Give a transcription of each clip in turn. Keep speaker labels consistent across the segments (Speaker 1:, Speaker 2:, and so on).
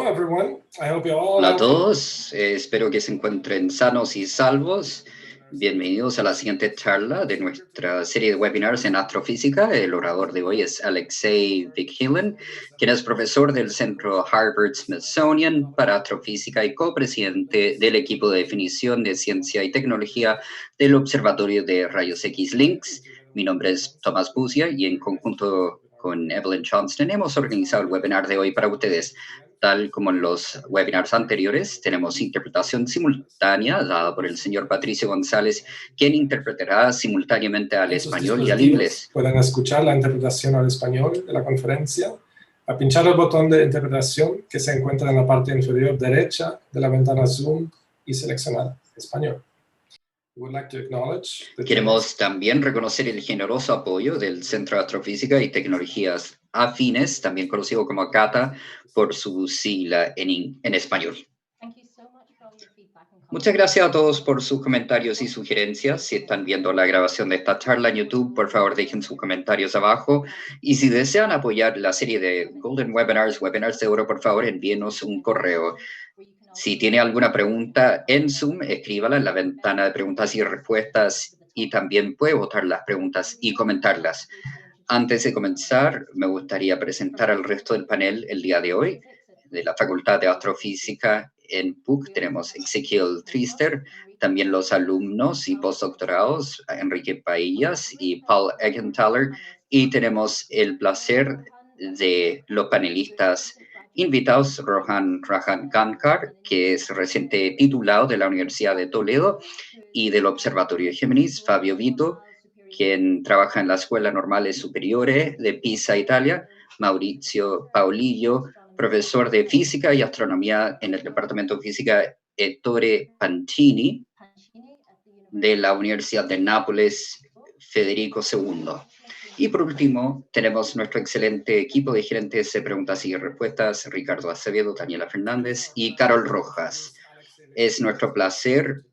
Speaker 1: Hello everyone. I hope you all
Speaker 2: Hola a
Speaker 1: have...
Speaker 2: todos, espero que se encuentren sanos y salvos. Bienvenidos a la siguiente charla de nuestra serie de webinars en astrofísica. El orador de hoy es Alexei Vikhilen, quien es profesor del Centro Harvard-Smithsonian para Astrofísica y copresidente del equipo de definición de ciencia y tecnología del Observatorio de Rayos X LINX. Mi nombre es Tomás Bucia y en conjunto con Evelyn Johnston hemos organizado el webinar de hoy para ustedes. Tal como en los webinars anteriores, tenemos interpretación simultánea dada por el señor Patricio González, quien interpretará simultáneamente al español y al inglés.
Speaker 1: Pueden escuchar la interpretación al español de la conferencia, a pinchar el botón de interpretación que se encuentra en la parte inferior derecha de la ventana Zoom y seleccionar español.
Speaker 2: Queremos también reconocer el generoso apoyo del Centro de Astrofísica y Tecnologías Afines, también conocido como CATA, por su sigla en español. Muchas gracias a todos por sus comentarios y sugerencias. Si están viendo la grabación de esta charla en YouTube, por favor dejen sus comentarios abajo. Y si desean apoyar la serie de Golden Webinars, Webinars de Oro, por favor envíenos un correo. Si tiene alguna pregunta en Zoom, escríbala en la ventana de preguntas y respuestas y también puede votar las preguntas y comentarlas. Antes de comenzar, me gustaría presentar al resto del panel el día de hoy. De la Facultad de Astrofísica en PUC tenemos Ezequiel Trister, también los alumnos y postdoctorados Enrique Paillas y Paul Egenthaler, y tenemos el placer de los panelistas invitados, Rohan Gankar, que es reciente titulado de la Universidad de Toledo, y del Observatorio de Géminis, Fabio Vito, quien trabaja en la Escuela Normales Superiores de Pisa, Italia, Maurizio Paolillo, profesor de Física y Astronomía en el Departamento de Física Ettore Pancini, de la Universidad de Nápoles, Federico II. Y por último, tenemos nuestro excelente equipo de gerentes de preguntas y respuestas, Ricardo Acevedo, Daniela Fernández y Carol Rojas. Es nuestro placer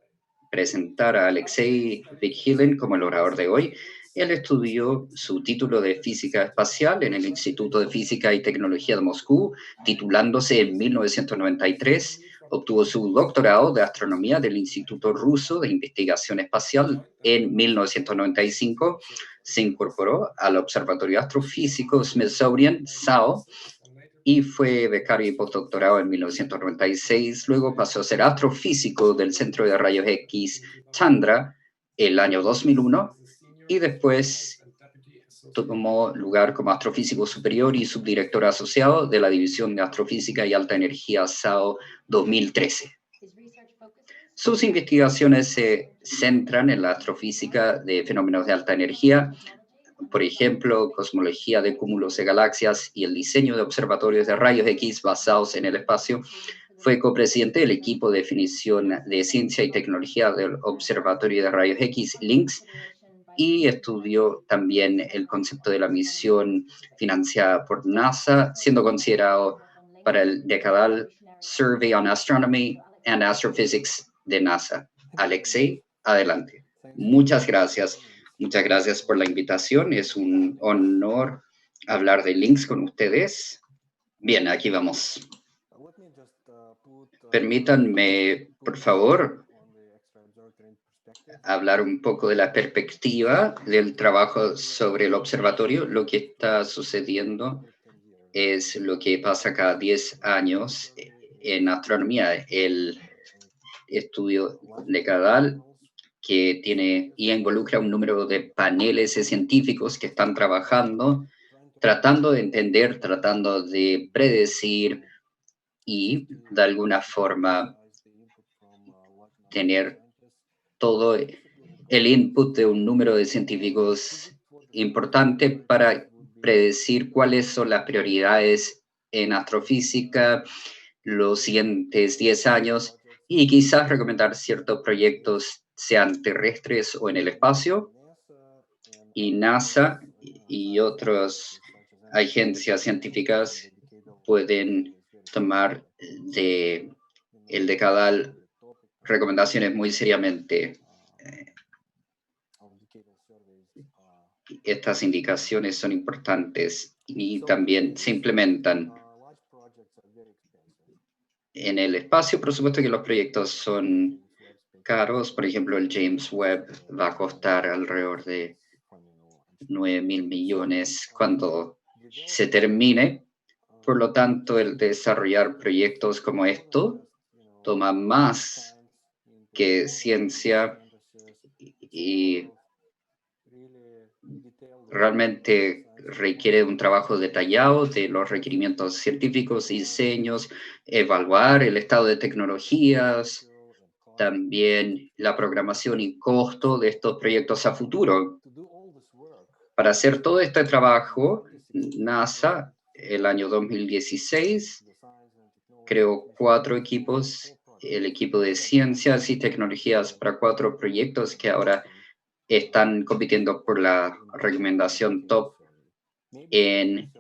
Speaker 2: presentar a Alexei Vikhilen como el orador de hoy. Él estudió su título de Física Espacial en el Instituto de Física y Tecnología de Moscú, titulándose en 1993. Obtuvo su doctorado de Astronomía del Instituto Ruso de Investigación Espacial en 1995. Se incorporó al Observatorio Astrofísico Smithsonian, SAO, y fue becario y postdoctorado en 1996. Luego pasó a ser astrofísico del Centro de Rayos X Chandra el año 2001 y después tomó lugar como astrofísico superior y subdirector asociado de la División de Astrofísica y Alta Energía SAO 2013. Sus investigaciones se centran en la astrofísica de fenómenos de alta energía, por ejemplo, cosmología de cúmulos de galaxias y el diseño de observatorios de rayos X basados en el espacio. Fue copresidente del equipo de definición de ciencia y tecnología del Observatorio de Rayos X LINX y estudió también el concepto de la misión financiada por NASA, siendo considerado para el Decadal Survey on Astronomy and Astrophysics de NASA. Alexei, adelante. Muchas gracias. Muchas gracias por la invitación. Es un honor hablar de LINX con ustedes. Bien, aquí vamos. Permítanme, por favor, hablar un poco de la perspectiva del trabajo sobre el observatorio. Lo que está sucediendo es lo que pasa cada 10 años en astronomía. El estudio decadal que tiene y involucra un número de paneles de científicos que están trabajando, tratando de entender, tratando de predecir y de alguna forma tener todo el input de un número de científicos importante para predecir cuáles son las prioridades en astrofísica los siguientes 10 años y quizás recomendar ciertos proyectos, sean terrestres o en el espacio. Y NASA y otras agencias científicas pueden tomar de el decadal recomendaciones muy seriamente. Estas indicaciones son importantes y también se implementan. en el espacio. Por supuesto que los proyectos son caros. Por ejemplo, el James Webb va a costar alrededor de 9.000 millones cuando se termine. Por lo tanto, el desarrollar proyectos como esto toma más que ciencia y realmente requiere un trabajo detallado de los requerimientos científicos, diseños, evaluar el estado de tecnologías, también la programación y costo de estos proyectos a futuro. Para hacer todo este trabajo, NASA, el año 2016, creó 4 equipos, el equipo de ciencias y tecnologías para 4 proyectos que ahora están compitiendo por la recomendación top en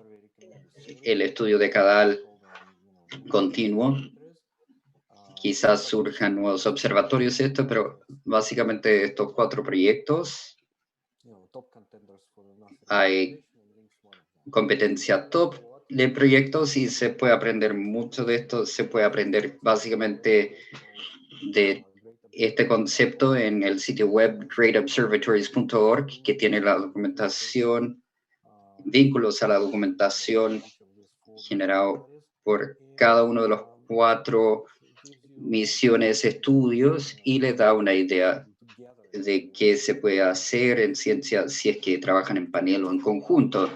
Speaker 2: el estudio decadal continuo. Quizás surjan nuevos observatorios pero básicamente estos 4 proyectos hay competencia top de proyectos y se puede aprender mucho de esto. Se puede aprender básicamente de este concepto en el sitio web greatobservatories.org, que tiene la documentación, vínculos a la documentación generado por cada uno de los 4 misiones, estudios, y les da una idea de qué se puede hacer en ciencia si es que trabajan en panel o en conjunto.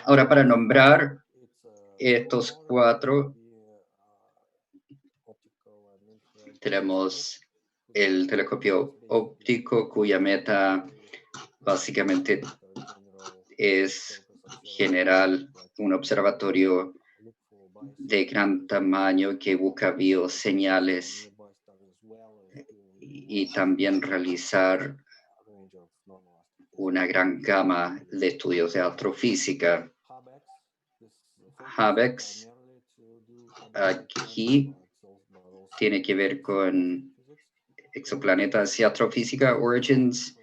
Speaker 2: Ahora, para nombrar estos 4, tenemos el telescopio óptico, cuya meta básicamente es generar un observatorio de gran tamaño que busca bioseñales y también realizar una gran gama de estudios de astrofísica. HABEX aquí tiene que ver con exoplanetas y astrofísica. Origins,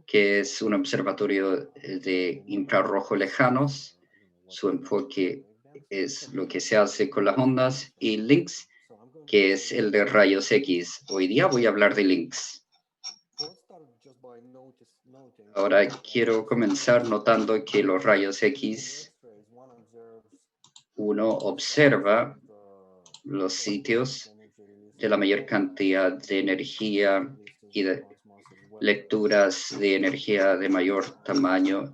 Speaker 2: que es un observatorio de infrarrojo lejanos. Su enfoque es lo que se hace con las ondas. Y LINX, que es el de rayos X. Hoy día voy a hablar de LINX. Ahora quiero comenzar notando que los rayos X, uno observa los sitios de la mayor cantidad de energía y de lecturas de energía de mayor tamaño,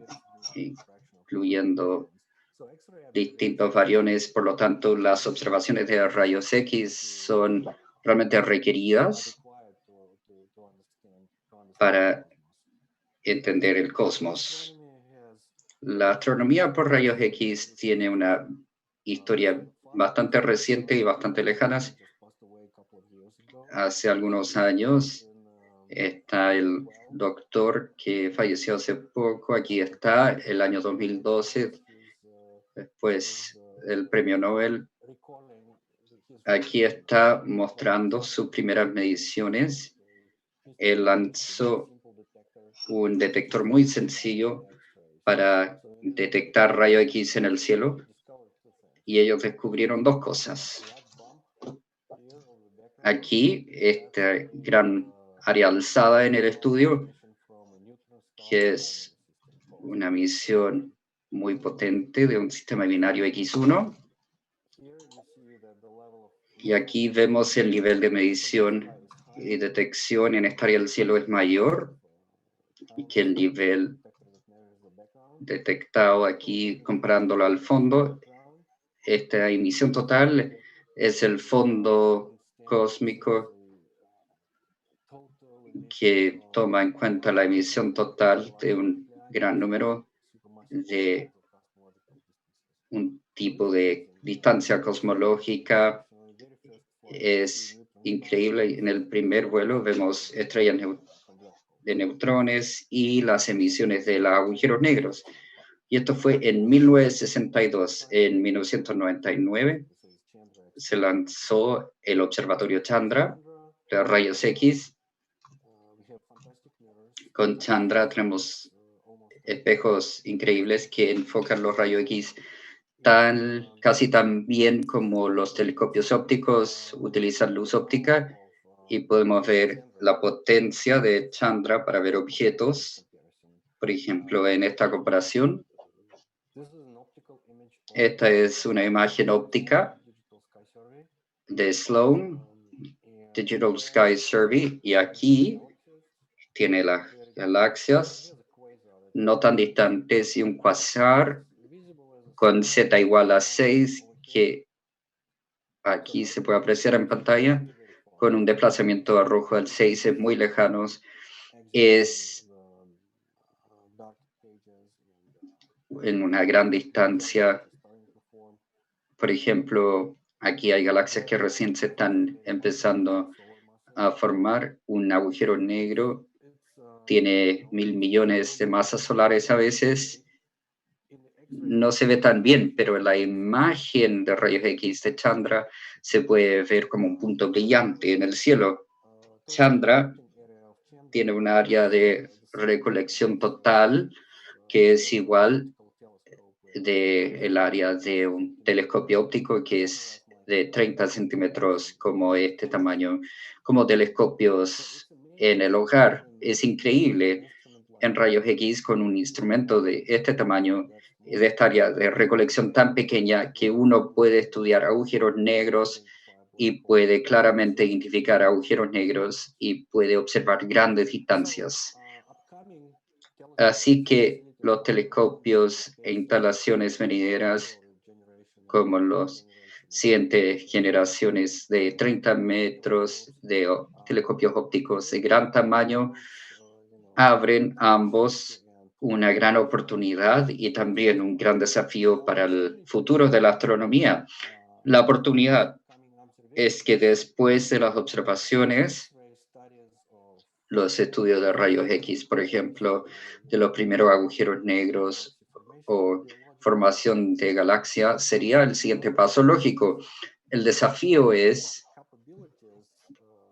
Speaker 2: incluyendo distintos variones. Por lo tanto, las observaciones de rayos X son realmente requeridas para entender el cosmos. La astronomía por rayos X tiene una historia bastante reciente y bastante lejana. Hace algunos años está el doctor que falleció hace poco. Aquí está, el año 2012, después del premio Nobel. Aquí está mostrando sus primeras mediciones. Él lanzó un detector muy sencillo para detectar rayos X en el cielo y ellos descubrieron 2 cosas. Aquí, esta gran área alzada en el estudio, que es una misión muy potente de un sistema binario X1. Y aquí vemos el nivel de medición y detección en esta área del cielo es mayor que el nivel detectado aquí comparándolo al fondo. Esta emisión total es el fondo cósmico que toma en cuenta la emisión total de un gran número de un tipo de distancia cosmológica. Es increíble. En el primer vuelo vemos estrellas de neutrones y las emisiones de los agujeros negros. Y esto fue en 1962. En 1999 se lanzó el observatorio Chandra de rayos X. Con Chandra tenemos espejos increíbles que enfocan los rayos X casi tan bien como los telescopios ópticos utilizan luz óptica, y podemos ver la potencia de Chandra para ver objetos. Por ejemplo, en esta comparación, esta es una imagen óptica de Sloan Digital Sky Survey, y aquí tiene las galaxias no tan distantes y un quasar con Z igual a 6, que aquí se puede apreciar en pantalla, con un desplazamiento a rojo al 6, es muy lejanos. Es en una gran distancia. Por ejemplo, aquí hay galaxias que recién se están empezando a formar. Un agujero negro tiene 1.000 millones de masas solares a veces. No se ve tan bien, pero en la imagen de rayos X de Chandra se puede ver como un punto brillante en el cielo. Chandra tiene un área de recolección total que es igual del área de un telescopio óptico, que es de 30 centímetros, como este tamaño, como telescopios en el hogar. Es increíble en rayos X con un instrumento de este tamaño, de esta área de recolección tan pequeña, que uno puede estudiar agujeros negros y puede claramente identificar agujeros negros y puede observar grandes distancias. Así que los telescopios e instalaciones venideras, como los siguientes generaciones de 30 metros de telescopios ópticos de gran tamaño, abren ambos una gran oportunidad y también un gran desafío para el futuro de la astronomía. La oportunidad es que después de las observaciones, los estudios de rayos X, por ejemplo, de los primeros agujeros negros o formación de galaxia, sería el siguiente paso lógico. El desafío es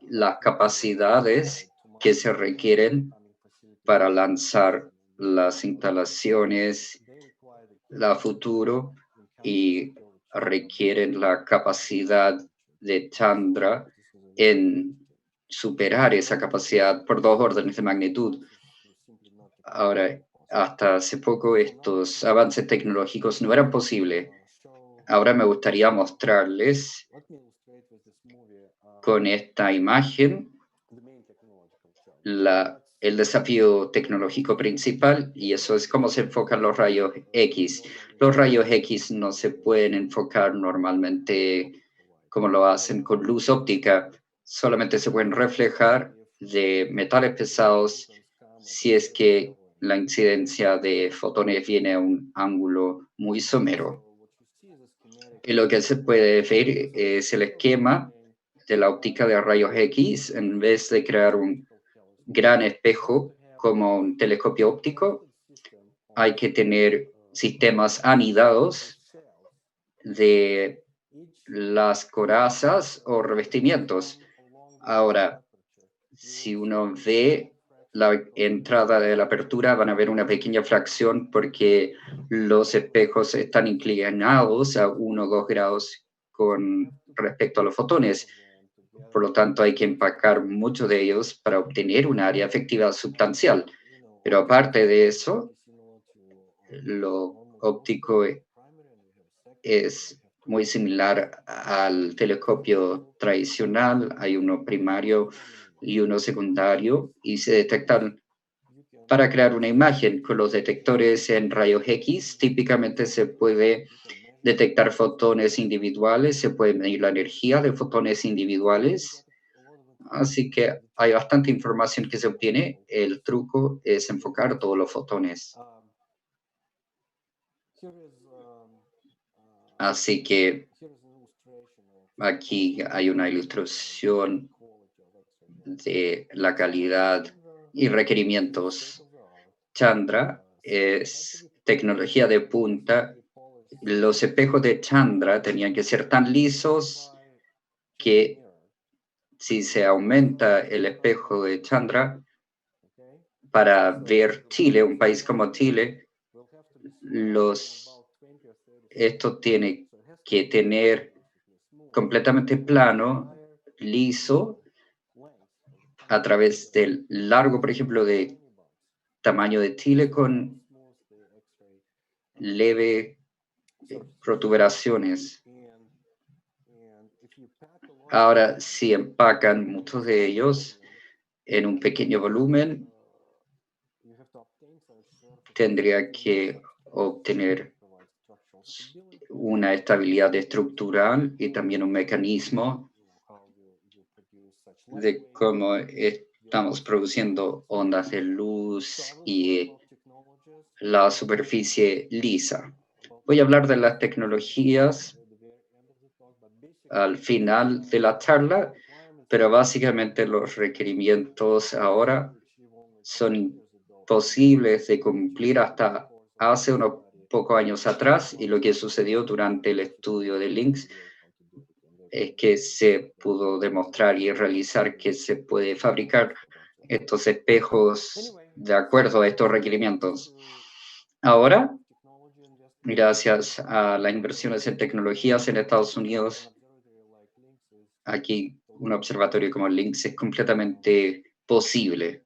Speaker 2: las capacidades que se requieren para lanzar las instalaciones a futuro, y requieren la capacidad de Chandra en superar esa capacidad por 2 órdenes de magnitud. Ahora, hasta hace poco estos avances tecnológicos no eran posibles. Ahora me gustaría mostrarles con esta imagen el desafío tecnológico principal, y eso es cómo se enfocan los rayos X. Los rayos X no se pueden enfocar normalmente como lo hacen con luz óptica, solamente se pueden reflejar de metales pesados si es que la incidencia de fotones viene a un ángulo muy somero. Y lo que se puede ver es el esquema de la óptica de rayos X. En vez de crear un gran espejo como un telescopio óptico, hay que tener sistemas anidados de las corazas o revestimientos. Ahora, si uno ve la entrada de la apertura, van a ver una pequeña fracción porque los espejos están inclinados a 1 o 2 grados con respecto a los fotones. Por lo tanto, hay que empacar muchos de ellos para obtener un área efectiva sustancial. Pero aparte de eso, lo óptico es muy similar al telescopio tradicional. Hay uno primario y uno secundario, y se detectan para crear una imagen. Con los detectores en rayos X, típicamente se puede detectar fotones individuales, se puede medir la energía de fotones individuales. Así que hay bastante información que se obtiene. El truco es enfocar todos los fotones. Así que aquí hay una ilustración de la calidad y requerimientos. Chandra es tecnología de punta. Los espejos de Chandra tenían que ser tan lisos que si se aumenta el espejo de Chandra para ver Chile, un país como Chile, los esto tiene que tener completamente plano, liso, a través del largo, por ejemplo, de tamaño de Chile con leve protuberaciones. Ahora, si empacan muchos de ellos en un pequeño volumen, tendría que obtener una estabilidad estructural y también un mecanismo de cómo estamos produciendo ondas de luz y la superficie lisa. Voy a hablar de las tecnologías al final de la charla, pero básicamente los requerimientos ahora son imposibles de cumplir hasta hace unos pocos años atrás, y lo que sucedió durante el estudio de LINX es que se pudo demostrar y realizar que se puede fabricar estos espejos de acuerdo a estos requerimientos. Ahora, gracias a las inversiones en tecnologías en Estados Unidos, aquí un observatorio como LINX es completamente posible.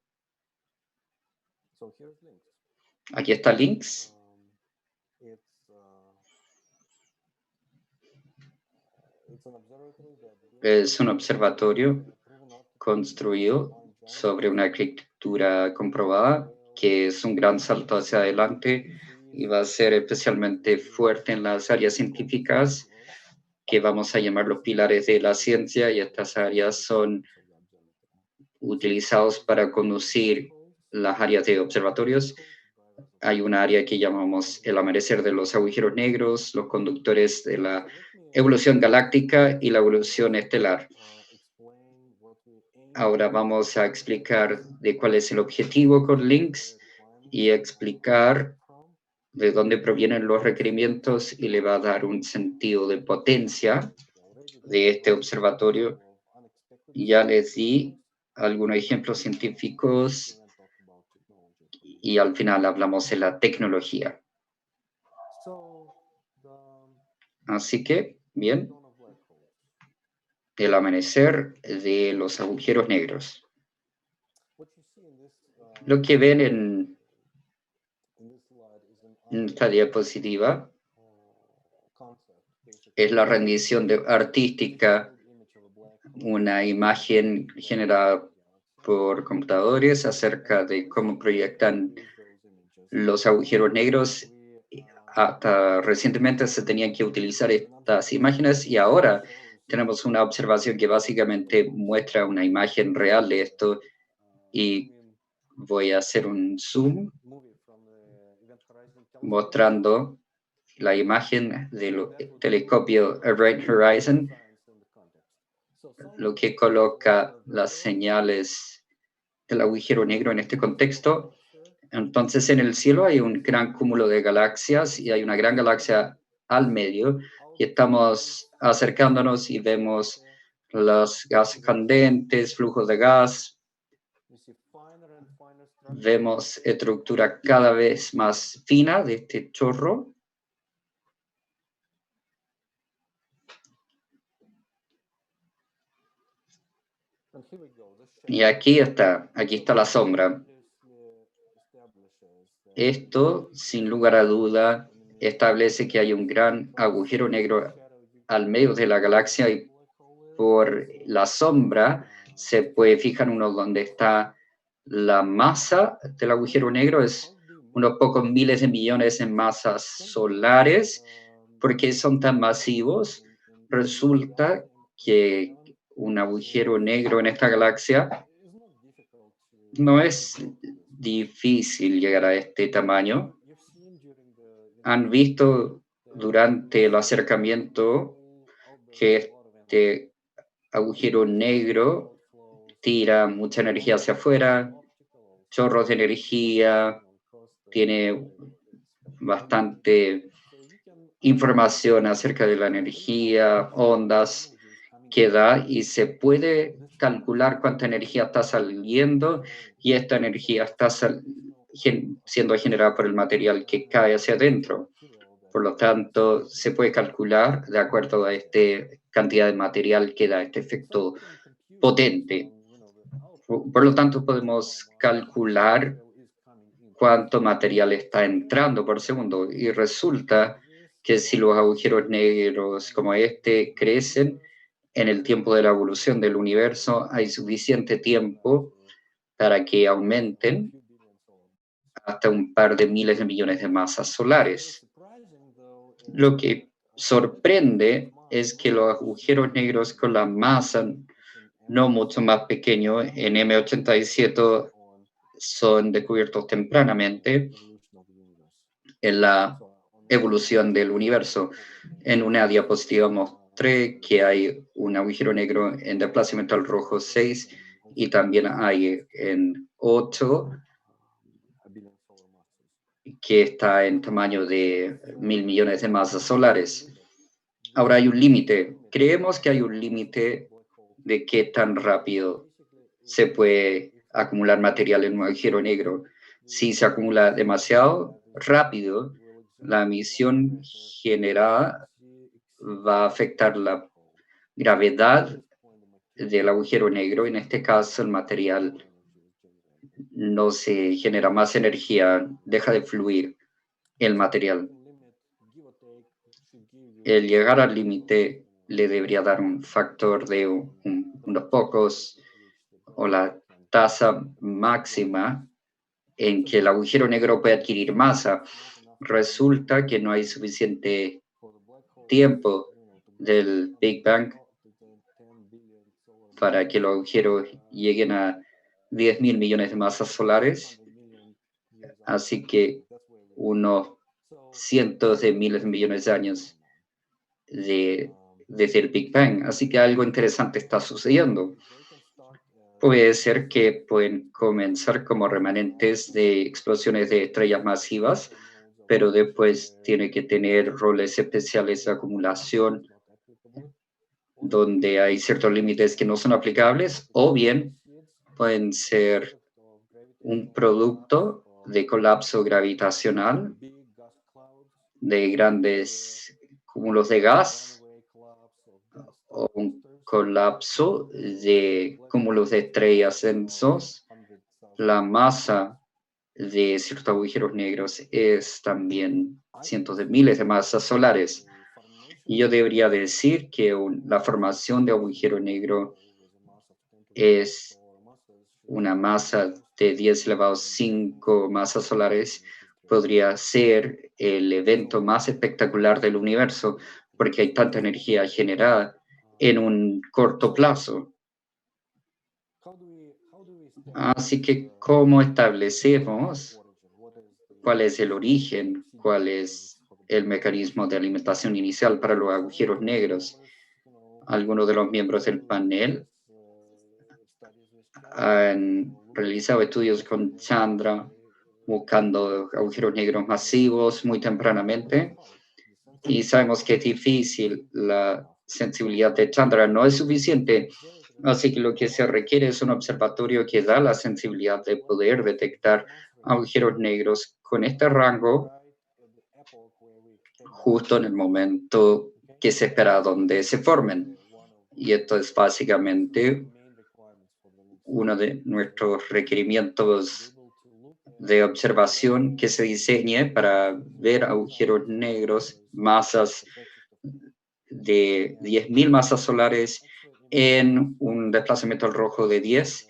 Speaker 2: Aquí está LINX. Es un observatorio construido sobre una arquitectura comprobada, que es un gran salto hacia adelante y va a ser especialmente fuerte en las áreas científicas que vamos a llamar los pilares de la ciencia, y estas áreas son utilizados para conducir las áreas de observatorios. Hay una área que llamamos el amanecer de los agujeros negros, los conductores de la evolución galáctica y la evolución estelar. Ahora vamos a explicar de cuál es el objetivo con LINX y explicar de dónde provienen los requerimientos, y le va a dar un sentido de potencia de este observatorio. Ya les di algunos ejemplos científicos y al final hablamos de la tecnología. Así que, bien, el amanecer de los agujeros negros. Lo que ven en esta diapositiva es la rendición artística, una imagen generada por computadores acerca de cómo proyectan los agujeros negros. Hasta recientemente se tenían que utilizar estas imágenes, y ahora tenemos una observación que básicamente muestra una imagen real de esto, y voy a hacer un zoom mostrando la imagen del telescopio Event Horizon, lo que coloca las señales del agujero negro en este contexto. Entonces, en el cielo hay un gran cúmulo de galaxias y hay una gran galaxia al medio, y estamos acercándonos y vemos los gases candentes, flujos de gas. Vemos estructura cada vez más fina de este chorro. Y aquí está la sombra. Esto, sin lugar a duda, establece que hay un gran agujero negro al medio de la galaxia, y por la sombra se puede fijar uno donde está la masa del agujero negro. Es unos pocos miles de millones en masas solares. ¿Por qué son tan masivos? Resulta que un agujero negro en esta galaxia no es difícil llegar a este tamaño. Han visto durante el acercamiento que este agujero negro tira mucha energía hacia afuera, chorros de energía, tiene bastante información acerca de la energía, ondas que da, y se puede calcular cuánta energía está saliendo, y esta energía está siendo generada por el material que cae hacia adentro. Por lo tanto, se puede calcular de acuerdo a esta cantidad de material que da este efecto potente. Por lo tanto, podemos calcular cuánto material está entrando por segundo y resulta que si los agujeros negros como este crecen en el tiempo de la evolución del universo, hay suficiente tiempo para que aumenten hasta un par de miles de millones de masas solares. Lo que sorprende es que los agujeros negros con la masa no mucho más pequeño en M87 son descubiertos tempranamente en la evolución del universo. En una diapositiva mostré que hay un agujero negro en desplazamiento al rojo 6 y también hay en 8 que está en tamaño de 1.000 millones de masas solares. Ahora hay un límite. Creemos que hay un límite de qué tan rápido se puede acumular material en un agujero negro. Si se acumula demasiado rápido, la emisión generada va a afectar la gravedad del agujero negro. En este caso, el material no se genera más energía, deja de fluir el material. El llegar al límite le debería dar un factor de unos pocos o la tasa máxima en que el agujero negro puede adquirir masa. Resulta que no hay suficiente tiempo del Big Bang para que los agujeros lleguen a 10.000 millones de masas solares, así que unos cientos de miles de millones de años desde el Big Bang. Así que algo interesante está sucediendo. Puede ser que pueden comenzar como remanentes de explosiones de estrellas masivas, pero después tiene que tener roles especiales de acumulación donde hay ciertos límites que no son aplicables, o bien pueden ser un producto de colapso gravitacional de grandes cúmulos de gas o un colapso de cúmulos de estrellas densos. La masa de ciertos agujeros negros es también cientos de miles de masas solares. Y yo debería decir que la formación de agujero negro es una masa de 10 elevado a 5 masas solares, podría ser el evento más espectacular del universo, porque hay tanta energía generada en un corto plazo. Así que, ¿cómo establecemos cuál es el origen, cuál es el mecanismo de alimentación inicial para los agujeros negros? Algunos de los miembros del panel han realizado estudios con Chandra buscando agujeros negros masivos muy tempranamente y sabemos que es difícil, la sensibilidad de Chandra no es suficiente, así que lo que se requiere es un observatorio que da la sensibilidad de poder detectar agujeros negros con este rango justo en el momento que se espera donde se formen. Y esto es básicamente uno de nuestros requerimientos de observación que se diseñe para ver agujeros negros, masas de 10.000 masas solares en un desplazamiento al rojo de 10.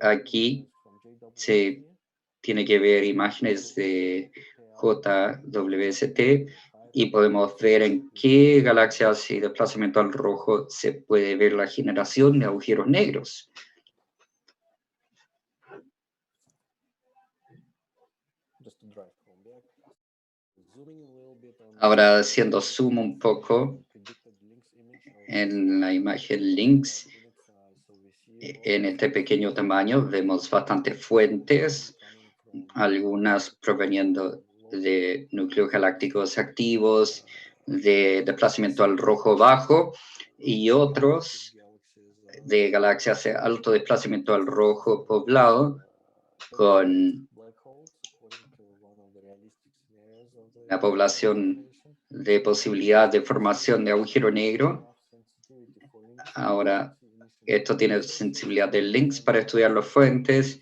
Speaker 2: Aquí se tiene que ver imágenes de JWST y podemos ver en qué galaxias y desplazamiento al rojo se puede ver la generación de agujeros negros. Ahora haciendo zoom un poco en la imagen links, en este pequeño tamaño vemos bastantes fuentes, algunas proveniendo de núcleos galácticos activos, de desplazamiento al rojo bajo y otros de galaxias de alto desplazamiento al rojo poblado con la población de posibilidad de formación de agujero negro. Ahora, esto tiene sensibilidad de links para estudiar las fuentes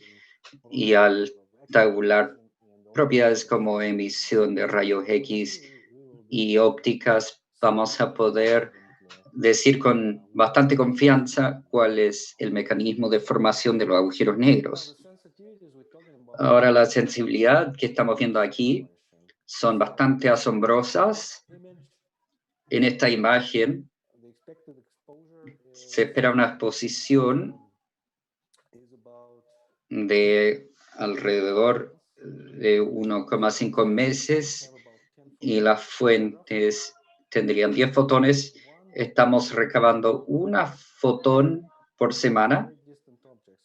Speaker 2: y al tabular propiedades como emisión de rayos X y ópticas, vamos a poder decir con bastante confianza cuál es el mecanismo de formación de los agujeros negros. Ahora, la sensibilidad que estamos viendo aquí son bastante asombrosas. En esta imagen se espera una exposición de alrededor de 1,5 meses y las fuentes tendrían 10 fotones. Estamos recabando una fotón por semana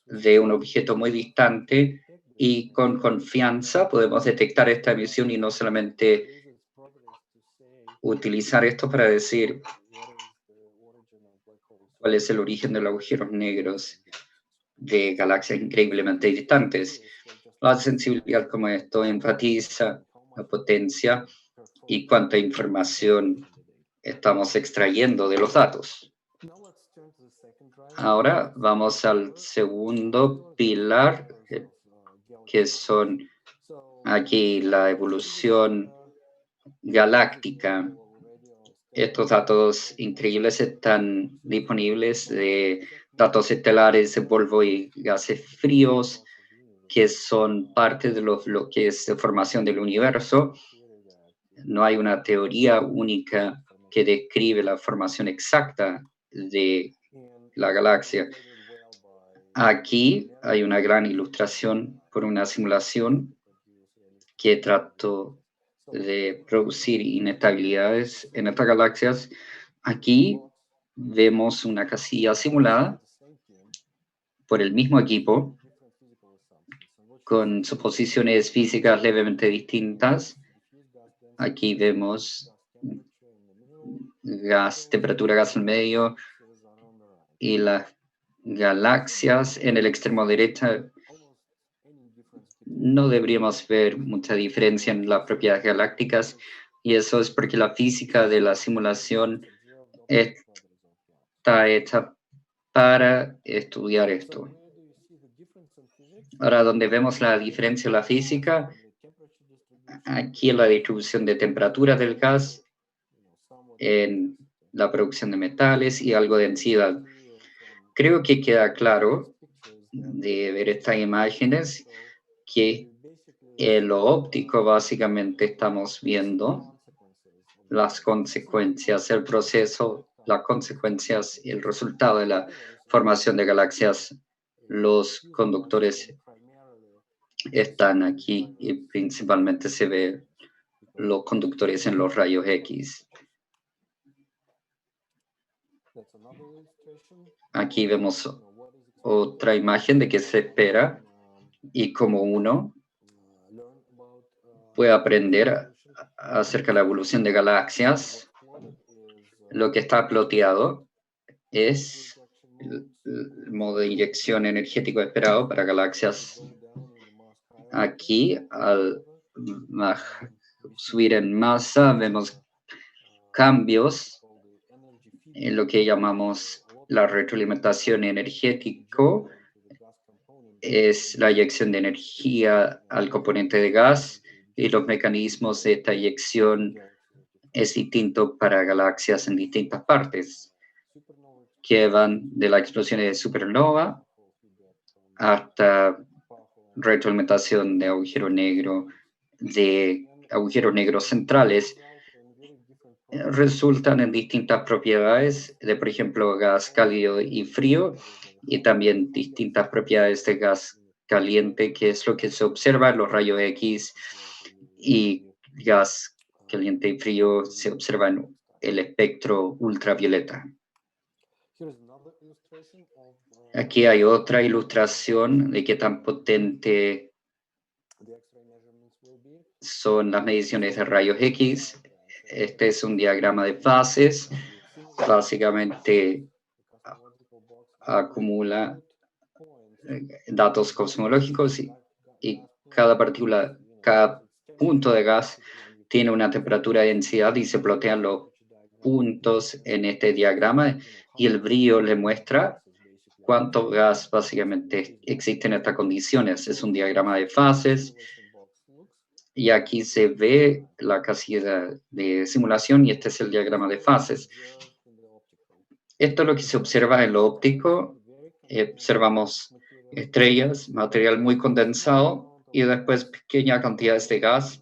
Speaker 2: de un objeto muy distante y con confianza podemos detectar esta emisión y no solamente utilizar esto para decir cuál es el origen de los agujeros negros de galaxias increíblemente distantes. La sensibilidad como esto enfatiza la potencia y cuánta información estamos extrayendo de los datos. Ahora vamos al segundo pilar, que son aquí la evolución galáctica. Estos datos increíbles están disponibles de datos estelares de polvo y gases fríos, que son parte de lo que es la formación del universo. No hay una teoría única que describe la formación exacta de la galaxia. Aquí hay una gran ilustración por una simulación que trató de producir inestabilidades en estas galaxias. Aquí vemos una casilla simulada por el mismo equipo con suposiciones físicas levemente distintas. Aquí vemos gas, temperatura gas al medio y las galaxias en el extremo derecho. No deberíamos ver mucha diferencia en las propiedades galácticas y eso es porque la física de la simulación está hecha para estudiar esto. Ahora, donde vemos la diferencia en la física, aquí en la distribución de temperatura del gas, en la producción de metales y algo de densidad. Creo que queda claro de ver estas imágenes que en lo óptico básicamente estamos viendo las consecuencias, el proceso, las consecuencias y el resultado de la formación de galaxias. Los conductores están aquí y principalmente se ve los conductores en los rayos X. Aquí vemos otra imagen de qué se espera y cómo uno puede aprender acerca de la evolución de galaxias. Lo que está ploteado es el modo de inyección energético esperado para galaxias. Aquí, al subir en masa, vemos cambios en lo que llamamos la retroalimentación energético. Es la inyección de energía al componente de gas y los mecanismos de esta inyección es distinto para galaxias en distintas partes, que van de la explosión de supernova hasta retroalimentación de agujeros negros centrales. Resultan en distintas propiedades de, por ejemplo, gas cálido y frío, y también distintas propiedades de gas caliente, que es lo que se observa en los rayos X, y gas caliente y frío se observa en el espectro ultravioleta. Aquí hay otra ilustración de qué tan potente son las mediciones de rayos X. Este es un diagrama de fases. Básicamente acumula datos cosmológicos y cada partícula, cada punto de gas tiene una temperatura de densidad y se plotean los puntos en este diagrama y el brillo le muestra cuánto gas básicamente existe en estas condiciones. Es un diagrama de fases y aquí se ve la casilla de simulación y este es el diagrama de fases. Esto es lo que se observa en lo óptico. Observamos estrellas, material muy condensado y después pequeñas cantidades de gas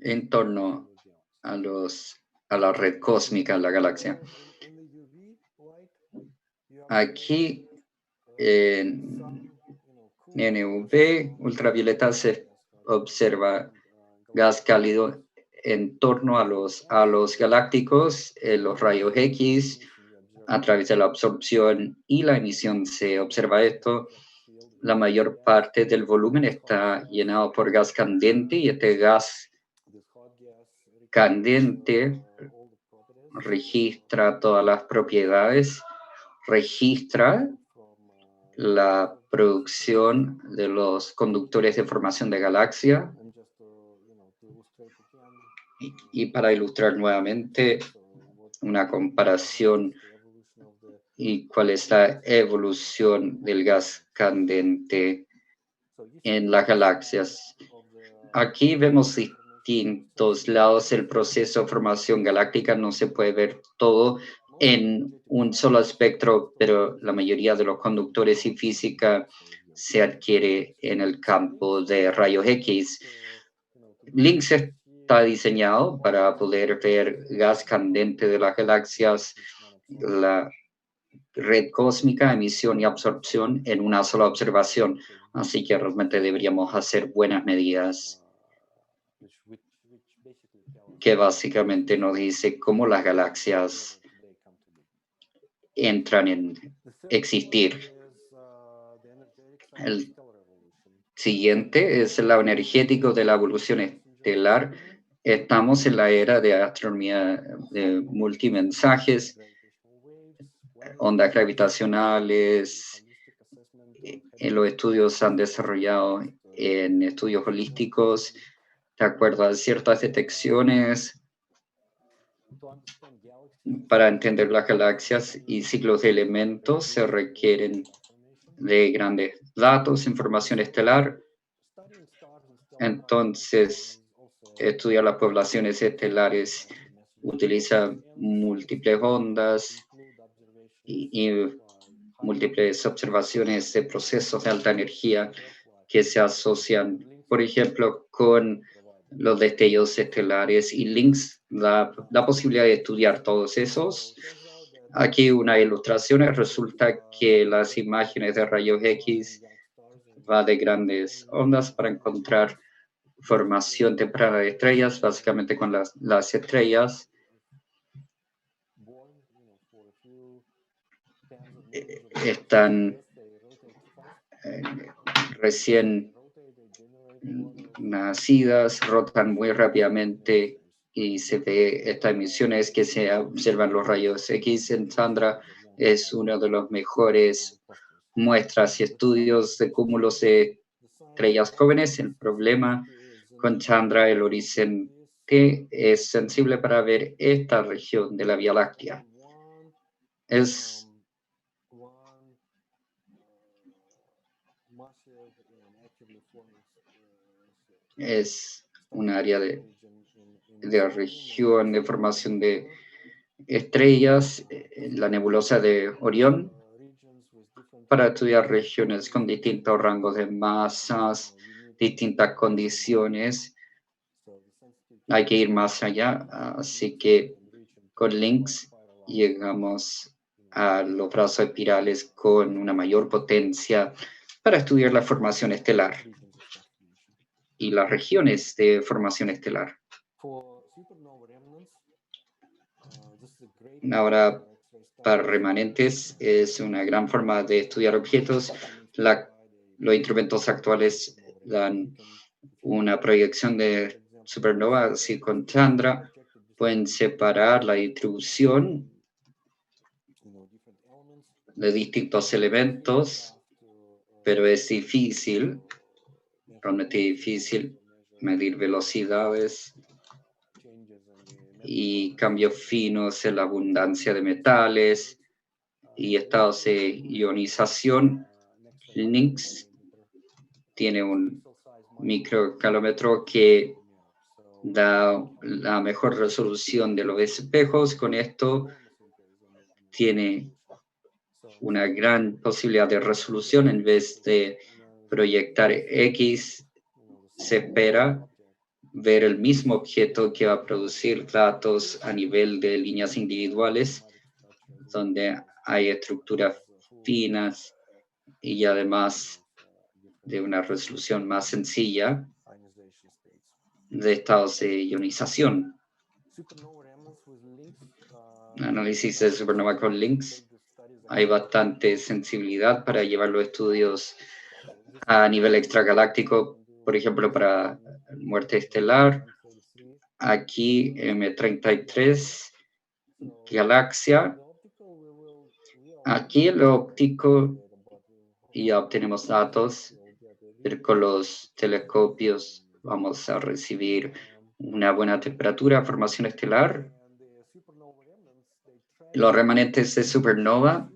Speaker 2: en torno a la red cósmica, la galaxia. Aquí en UV ultravioleta se observa gas cálido en torno a los galácticos, los rayos X, a través de la absorción y la emisión se observa esto. La mayor parte del volumen está llenado por gas candente y este gas candente registra todas las propiedades, registra la producción de los conductores de formación de galaxia. Y para ilustrar nuevamente una comparación y cuál es la evolución del gas candente en las galaxias. Aquí vemos distintos lados del proceso de formación galáctica. No se puede ver todo en un solo espectro, pero la mayoría de los conductores y física se adquiere en el campo de rayos X. LINX está diseñado para poder ver gas candente de las galaxias, la red cósmica, emisión y absorción en una sola observación. Así que realmente deberíamos hacer buenas medidas que básicamente nos dice cómo las galaxias entran en existir. El siguiente es el lado energético de la evolución estelar. Estamos en la era de astronomía de multimensajes, ondas gravitacionales. En los estudios se han desarrollado en estudios holísticos de acuerdo a ciertas detecciones para entender las galaxias y ciclos de elementos. Se requieren de grandes datos, información estelar. Entonces, estudiar las poblaciones estelares utiliza múltiples ondas y múltiples observaciones de procesos de alta energía que se asocian, por ejemplo, con los destellos estelares y LINX, la posibilidad de estudiar todos esos. Aquí una ilustración, resulta que las imágenes de rayos X va de grandes ondas para encontrar formación temprana de estrellas, básicamente con las estrellas. Están recién nacidas, rotan muy rápidamente y se ve estas emisiones que se observan los rayos X en Chandra. Es uno de los mejores muestras y estudios de cúmulos de estrellas jóvenes. El problema con Chandra, el horizonte es sensible para ver esta región de la Vía Láctea. Es un área de región de formación de estrellas, la nebulosa de Orión, para estudiar regiones con distintos rangos de masas, distintas condiciones. Hay que ir más allá, así que con LINX llegamos a los brazos espirales con una mayor potencia para estudiar la formación estelar y las regiones de formación estelar. Ahora, para remanentes es una gran forma de estudiar objetos. Los instrumentos actuales dan una proyección de supernova, así con Chandra pueden separar la distribución de distintos elementos, pero es difícil, realmente difícil, medir velocidades y cambios finos en la abundancia de metales y estados de ionización. Lynx tiene un microcalómetro que da la mejor resolución de los espejos. Con esto tiene una gran posibilidad de resolución. En vez de proyectar X, se espera ver el mismo objeto que va a producir datos a nivel de líneas individuales, donde hay estructuras finas y además de una resolución más sencilla de estados de ionización. Análisis de supernova con Lynx. Hay bastante sensibilidad para llevar los estudios a nivel extragaláctico, por ejemplo, para muerte estelar. Aquí M33, galaxia. Aquí en lo óptico ya obtenemos datos, pero con los telescopios vamos a recibir una buena temperatura, formación estelar. Los remanentes de supernova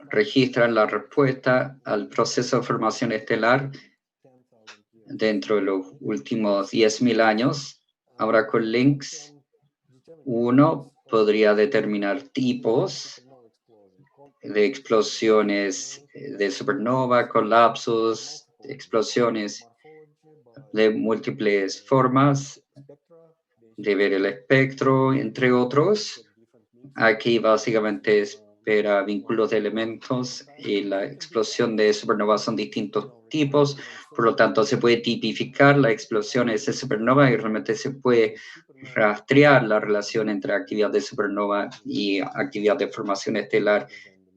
Speaker 2: registran la respuesta al proceso de formación estelar dentro de los últimos 10.000 años. Ahora con Lynx, uno podría determinar tipos de explosiones de supernova, colapsos, explosiones de múltiples formas, de ver el espectro, entre otros. Aquí básicamente espera vínculos de elementos y la explosión de supernova son distintos tipos, por lo tanto se puede tipificar las explosiones de supernova y realmente se puede rastrear la relación entre actividad de supernova y actividad de formación estelar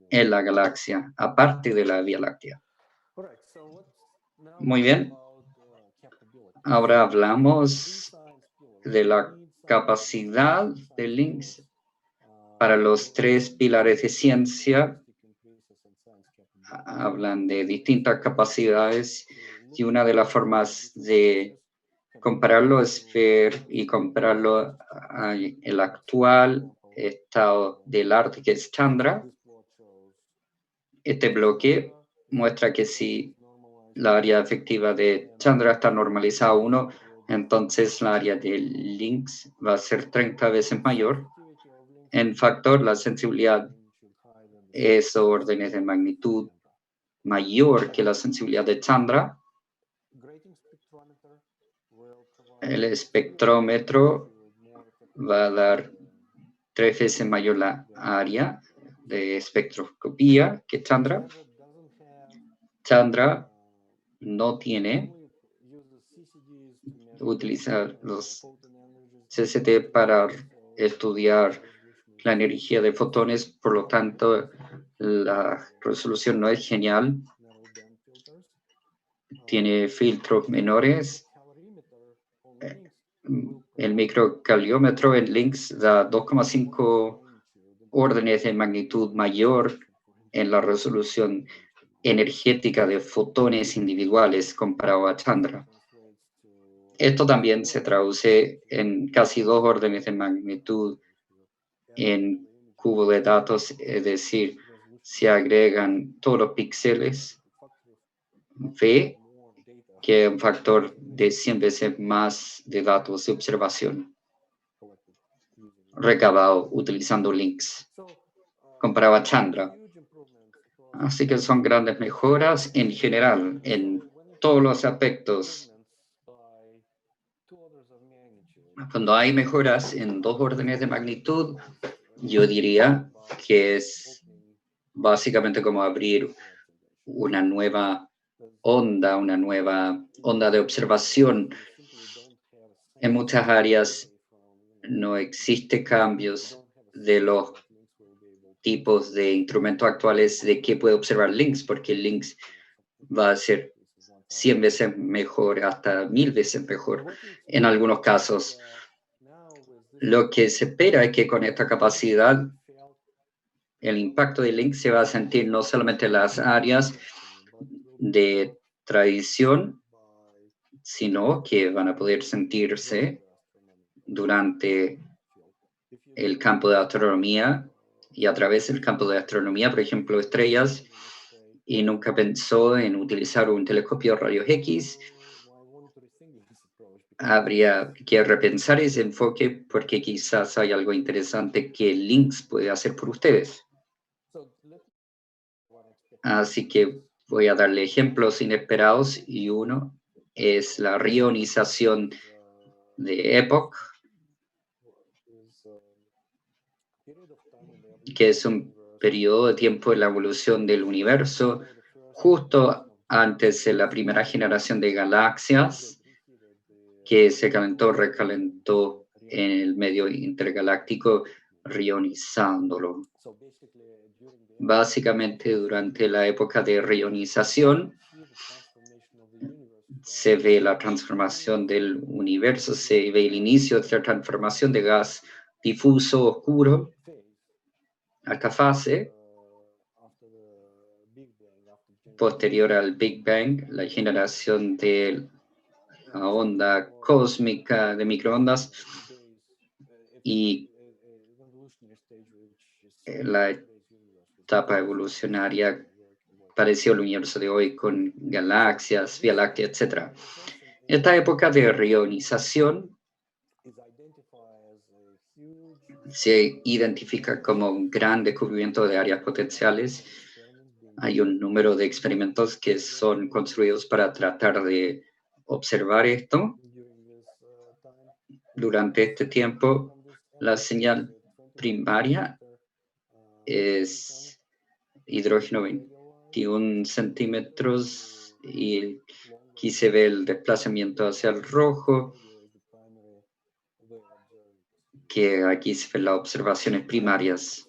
Speaker 2: en la galaxia, aparte de la Vía Láctea. Muy bien. Ahora hablamos de la capacidad de Lynx para los 3 pilares de ciencia. Hablan de distintas capacidades y una de las formas de compararlo es ver y compararlo el actual estado del arte, que es Chandra. Este bloque muestra que si la área efectiva de Chandra está normalizada a 1, entonces la área de Lynx va a ser 30 veces mayor. En factor, la sensibilidad es órdenes de magnitud mayor que la sensibilidad de Chandra. El espectrómetro va a dar 3 veces mayor la área de espectroscopía que Chandra. Chandra no tiene utilizar los CCD para estudiar la energía de fotones, por lo tanto la resolución no es genial. Tiene filtros menores. El microcaliómetro en Lynx da 2,5 órdenes de magnitud mayor en la resolución energética de fotones individuales comparado a Chandra. Esto también se traduce en casi 2 órdenes de magnitud en cubo de datos, es decir, se agregan todos los píxeles, ve que es un factor de 100 veces más de datos de observación recabado utilizando Lynx comparado a Chandra. Así que son grandes mejoras en general, en todos los aspectos. Cuando hay mejoras en 2 órdenes de magnitud, yo diría que es básicamente como abrir una nueva onda de observación. En muchas áreas no existen cambios de los tipos de instrumentos actuales de que puede observar Lynx, porque Lynx va a ser 100 veces mejor, hasta 1000 veces mejor en algunos casos. Lo que se espera es que con esta capacidad el impacto de Lynx se va a sentir no solamente en las áreas de tradición, sino que van a poder sentirse durante el campo de astronomía y a través del campo de astronomía, por ejemplo, estrellas, y nunca pensó en utilizar un telescopio de rayos X. Habría que repensar ese enfoque porque quizás hay algo interesante que LINX puede hacer por ustedes. Así que voy a darle ejemplos inesperados y uno es la reionización de Epoch, que es un periodo de tiempo en la evolución del universo, justo antes de la primera generación de galaxias, que se calentó, recalentó en el medio intergaláctico, reionizándolo. Básicamente, durante la época de reionización, se ve la transformación del universo, se ve el inicio de la transformación de gas difuso oscuro a esta fase. Posterior al Big Bang, la generación de la onda cósmica de microondas y la etapa evolucionaria pareció el universo de hoy con galaxias, Vía Láctea, etc. Esta época de reionización se identifica como un gran descubrimiento de áreas potenciales. Hay un número de experimentos que son construidos para tratar de observar esto. Durante este tiempo, la señal primaria es hidrógeno 21 centímetros y aquí se ve el desplazamiento hacia el rojo, que aquí se ven las observaciones primarias.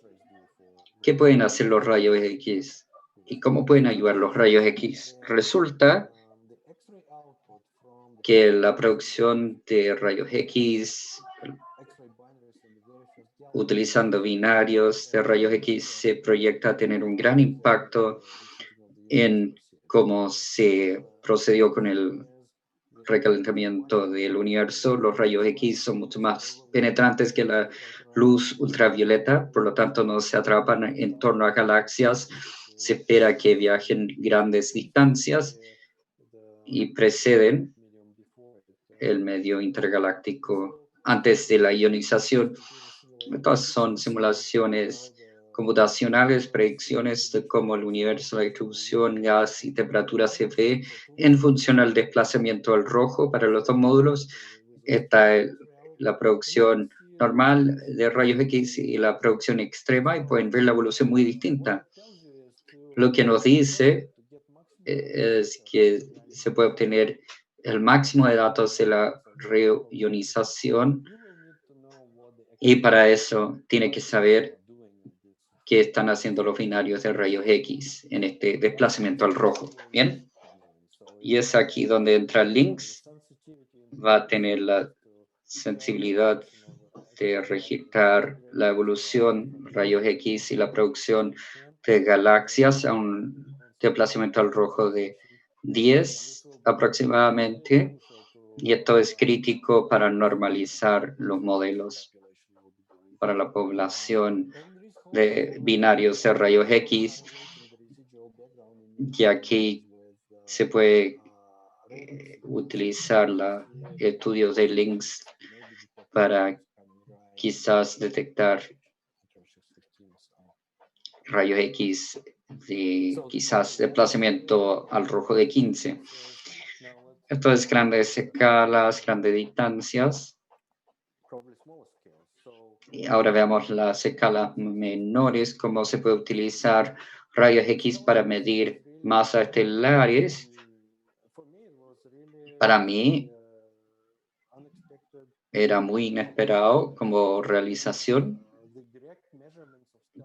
Speaker 2: ¿Qué pueden hacer los rayos X? ¿Y cómo pueden ayudar los rayos X? Resulta que la producción de rayos X, utilizando binarios de rayos X, se proyecta a tener un gran impacto en cómo se procedió con el recalentamiento del universo. Los rayos X son mucho más penetrantes que la luz ultravioleta, por lo tanto no se atrapan en torno a galaxias. Se espera que viajen grandes distancias y preceden el medio intergaláctico antes de la ionización. Estas son simulaciones computacionales, predicciones de cómo el universo, la distribución, gas y temperatura se ve en función al desplazamiento al rojo para los dos módulos. Esta es la producción normal de rayos X y la producción extrema, y pueden ver la evolución muy distinta. Lo que nos dice es que se puede obtener el máximo de datos de la reionización, y para eso tiene que saber qué están haciendo los binarios de rayos X en este desplazamiento al rojo. Bien, y es aquí donde entra LINX. Va a tener la sensibilidad de registrar la evolución, rayos X y la producción de galaxias a un desplazamiento al rojo de 10 aproximadamente, y esto es crítico para normalizar los modelos para la población de binarios de rayos X, y aquí se puede utilizar los estudios de LINX para quizás detectar rayos X de quizás desplazamiento al rojo de 15. Esto es grandes escalas, grandes distancias. Y ahora veamos las escalas menores, cómo se puede utilizar rayos X para medir masas estelares. Para mí era muy inesperado como realización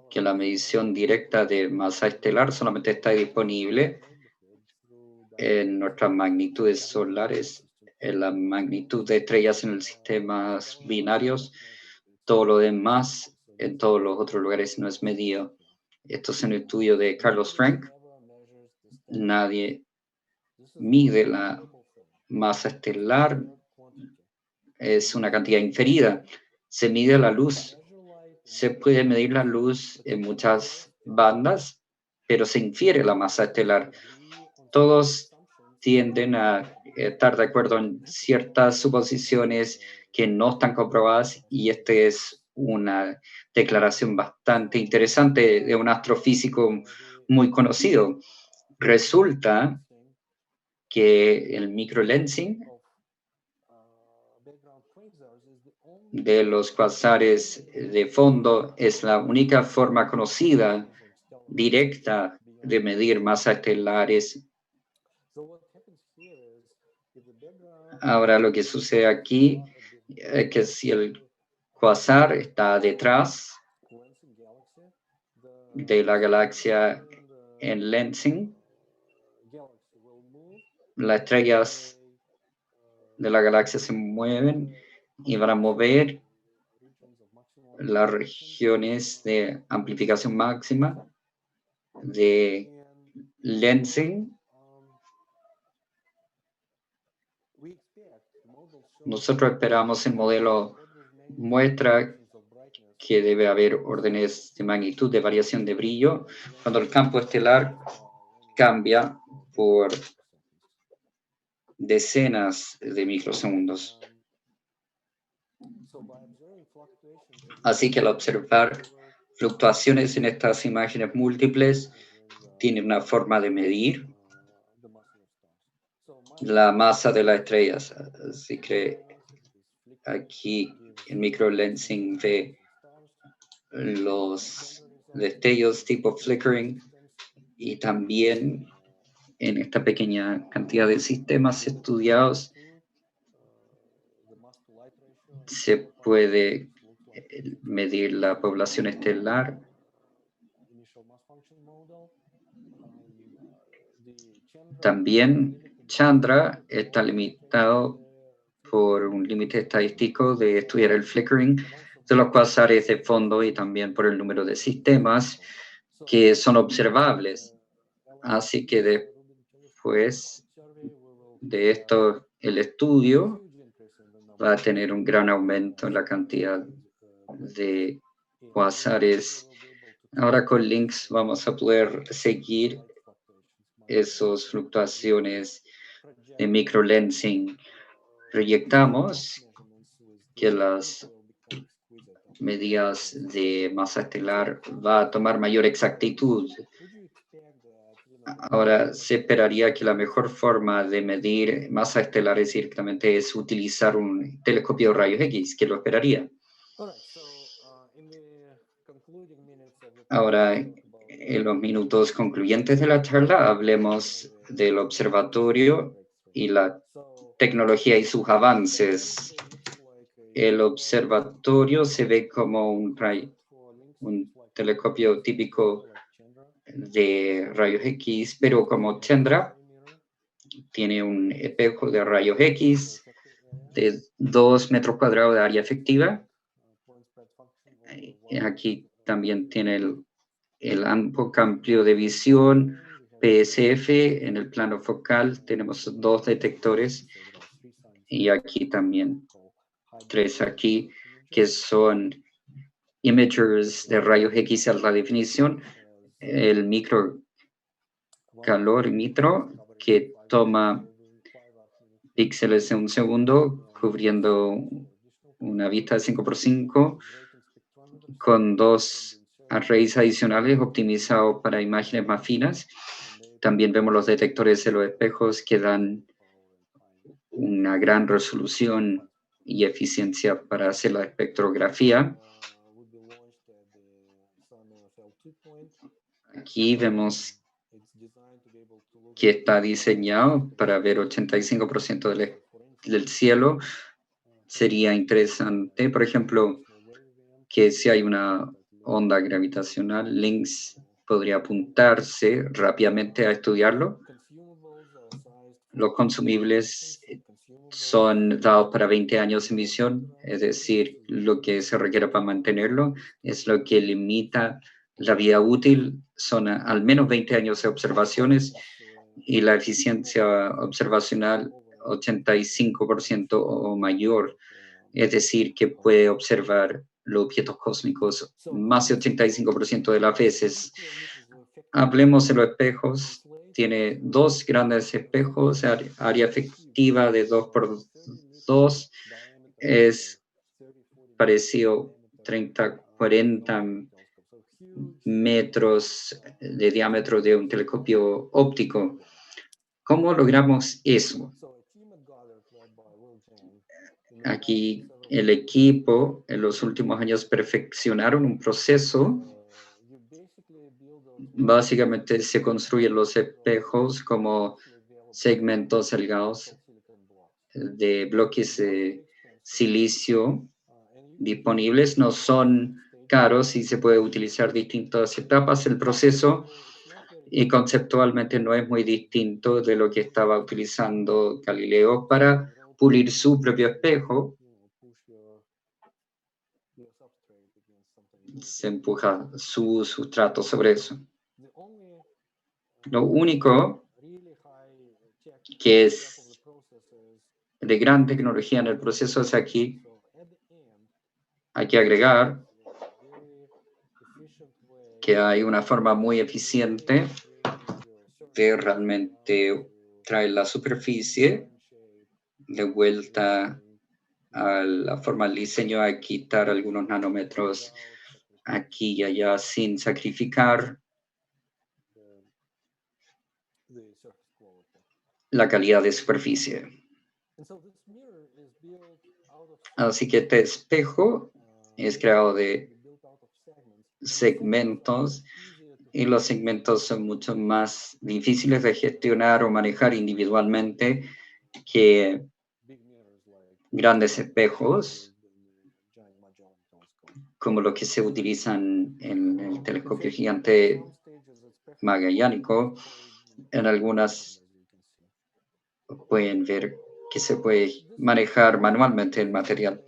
Speaker 2: que la medición directa de masa estelar solamente está disponible en nuestras magnitudes solares, en la magnitud de estrellas en el sistema binarios. Todo lo demás en todos los otros lugares no es medido. Esto es un estudio de Carlos Frank. Nadie mide la masa estelar es una cantidad inferida. Se mide la luz. Se puede medir la luz en muchas bandas, pero se infiere la masa estelar. Todos tienden a estar de acuerdo en ciertas suposiciones que no están comprobadas, y esta es una declaración bastante interesante de un astrofísico muy conocido. Resulta que el microlensing de los cuasares de fondo es la única forma conocida directa de medir masas estelares. Ahora lo que sucede aquí es que si el cuasar está detrás de la galaxia en lensing, las estrellas de la galaxia se mueven y van a mover las regiones de amplificación máxima de lensing. Nosotros esperamos, el modelo muestra que debe haber órdenes de magnitud de variación de brillo cuando el campo estelar cambia por decenas de microsegundos. Así que al observar fluctuaciones en estas imágenes múltiples, tiene una forma de medir la masa de las estrellas. Así que aquí el microlensing ve los destellos tipo flickering, y también en esta pequeña cantidad de sistemas estudiados se puede medir la población estelar. También Chandra está limitado por un límite estadístico de estudiar el flickering de los cuasares de fondo, y también por el número de sistemas que son observables. Así que después de esto, el estudio va a tener un gran aumento en la cantidad de cuasares. Ahora con LINX vamos a poder seguir esas fluctuaciones de microlensing. Proyectamos que las medidas de masa estelar va a tomar mayor exactitud. Ahora, se esperaría que la mejor forma de medir masas estelares directamente es utilizar un telescopio de rayos X, que lo esperaría. Ahora, en los minutos concluyentes de la charla, hablemos del observatorio y la tecnología y sus avances. El observatorio se ve como un telescopio típico de rayos X, pero como Chandra tiene un espejo de rayos X de 2 metros cuadrados de área efectiva. Aquí también tiene el amplio de visión PSF. En el plano focal tenemos 2 detectores, y aquí también 3 aquí, que son imagers de rayos X a alta definición. El microcalorimetro, que toma píxeles en un segundo, cubriendo una vista de 5x5, con 2 arrays adicionales optimizados para imágenes más finas. También vemos los detectores de los espejos, que dan una gran resolución y eficiencia para hacer la espectrografía. Aquí vemos que está diseñado para ver 85% del cielo. Sería interesante, por ejemplo, que si hay una onda gravitacional, LINX podría apuntarse rápidamente a estudiarlo. Los consumibles son dados para 20 años de misión, es decir, lo que se requiere para mantenerlo es lo que limita la vida útil. Son al menos 20 años de observaciones, y la eficiencia observacional 85% o mayor, es decir, que puede observar los objetos cósmicos más de 85% de las veces. Hablemos de los espejos. Tiene dos grandes espejos, área efectiva de 2 por 2 es parecido 30, 40 metros de diámetro de un telescopio óptico. ¿Cómo logramos eso? Aquí el equipo en los últimos años perfeccionaron un proceso. Básicamente se construyen los espejos como segmentos delgados de bloques de silicio disponibles. No son caros y se puede utilizar distintas etapas del proceso y conceptualmente no es muy distinto de lo que estaba utilizando Galileo para pulir su propio espejo. Se empuja su sustrato sobre eso. Lo único que es de gran tecnología en el proceso es aquí. Hay que agregar que hay una forma muy eficiente de realmente traer la superficie de vuelta a la forma del diseño, a quitar algunos nanómetros aquí y allá sin sacrificar la calidad de superficie. Así que este espejo es creado de segmentos y los segmentos son mucho más difíciles de gestionar o manejar individualmente que grandes espejos como los que se utilizan en el telescopio gigante magallánico. En algunas pueden ver que se puede manejar manualmente el material.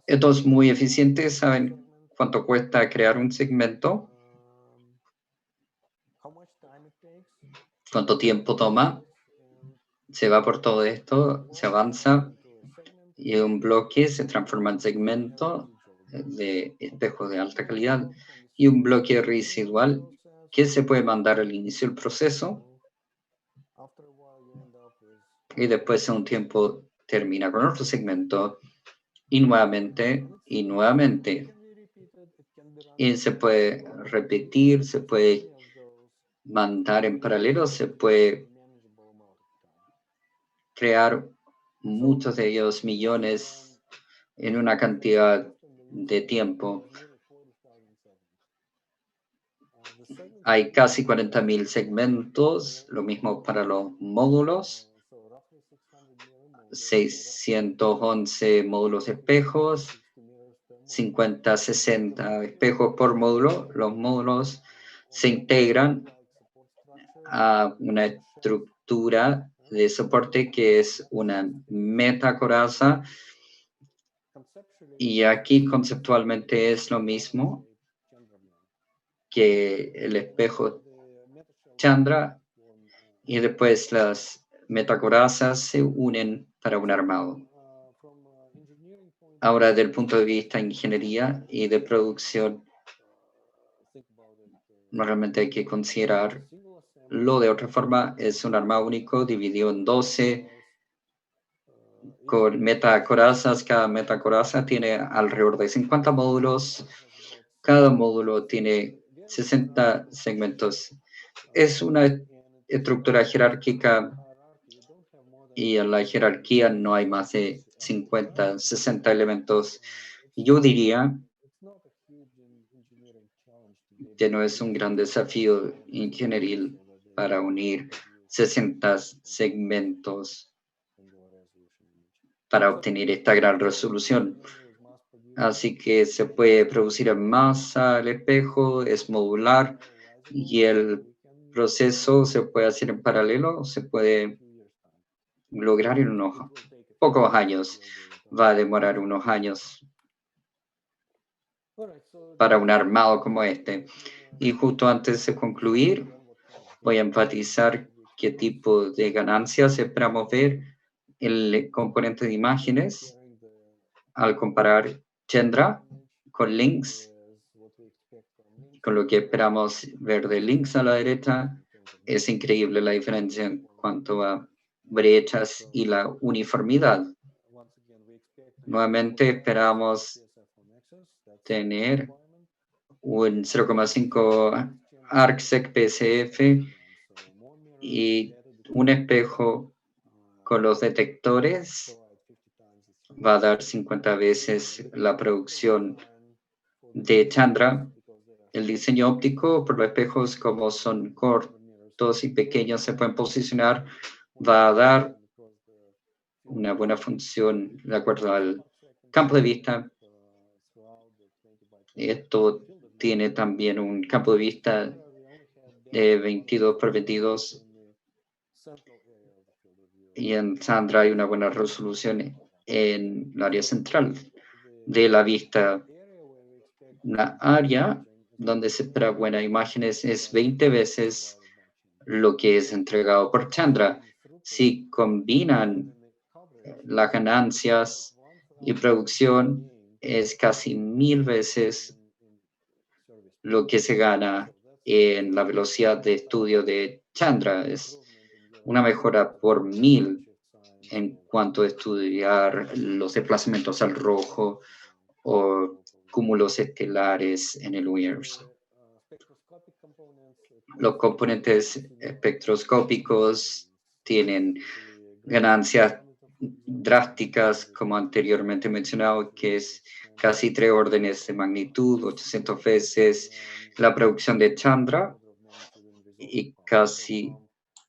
Speaker 2: Esto es muy eficiente. ¿Saben cuánto cuesta crear un segmento? ¿Cuánto tiempo toma? Se va por todo esto, se avanza y un bloque se transforma en segmento de espejos de alta calidad y un bloque residual que se puede mandar al inicio del proceso y después en un tiempo termina con otro segmento y nuevamente y nuevamente. Y se puede repetir, se puede mandar en paralelo, se puede crear muchos de ellos, millones, en una cantidad de tiempo. Hay casi 40.000 segmentos, lo mismo para los módulos, 611 módulos de espejos, 50, 60 espejos por módulo. Los módulos se integran a una estructura de soporte que es una metacoraza y aquí conceptualmente es lo mismo que el espejo Chandra y después las metacorazas se unen para un armado. Ahora, desde el punto de vista de ingeniería y de producción, normalmente hay que considerarlo de otra forma. Es un armado único dividido en 12 con metacorazas. Cada metacoraza tiene alrededor de 50 módulos. Cada módulo tiene 60 segmentos. Es una estructura jerárquica y en la jerarquía no hay más de 50, 60 elementos. Yo diría que no es un gran desafío ingenieril para unir 60 segmentos para obtener esta gran resolución. Así que se puede producir en masa el espejo, es modular y el proceso se puede hacer en paralelo, se puede lograr en unos pocos años. Va a demorar unos años para un armado como este. Y justo antes de concluir, voy a enfatizar qué tipo de ganancias esperamos ver el componente de imágenes al comparar Chandra con Lynx, con lo que esperamos ver de Lynx a la derecha. Es increíble la diferencia en cuanto a brechas y la uniformidad. Nuevamente esperamos tener un 0,5 ArcSec PSF y un espejo con los detectores va a dar 50 veces la producción de Chandra. El diseño óptico por los espejos, como son cortos y pequeños, se pueden posicionar, va a dar una buena función de acuerdo al campo de vista. Esto tiene también un campo de vista de 22 por 22 y en Chandra hay una buena resolución en el área central de la vista. La área donde se espera buenas imágenes es 20 veces lo que es entregado por Chandra. Si combinan las ganancias y producción, es casi 1000 veces lo que se gana en la velocidad de estudio de Chandra. Es una mejora por 1000 en cuanto a estudiar los desplazamientos al rojo o cúmulos estelares en el universo. Los componentes espectroscópicos tienen ganancias drásticas, como anteriormente mencionado, que es casi 3 órdenes de magnitud, 800 veces la producción de Chandra y casi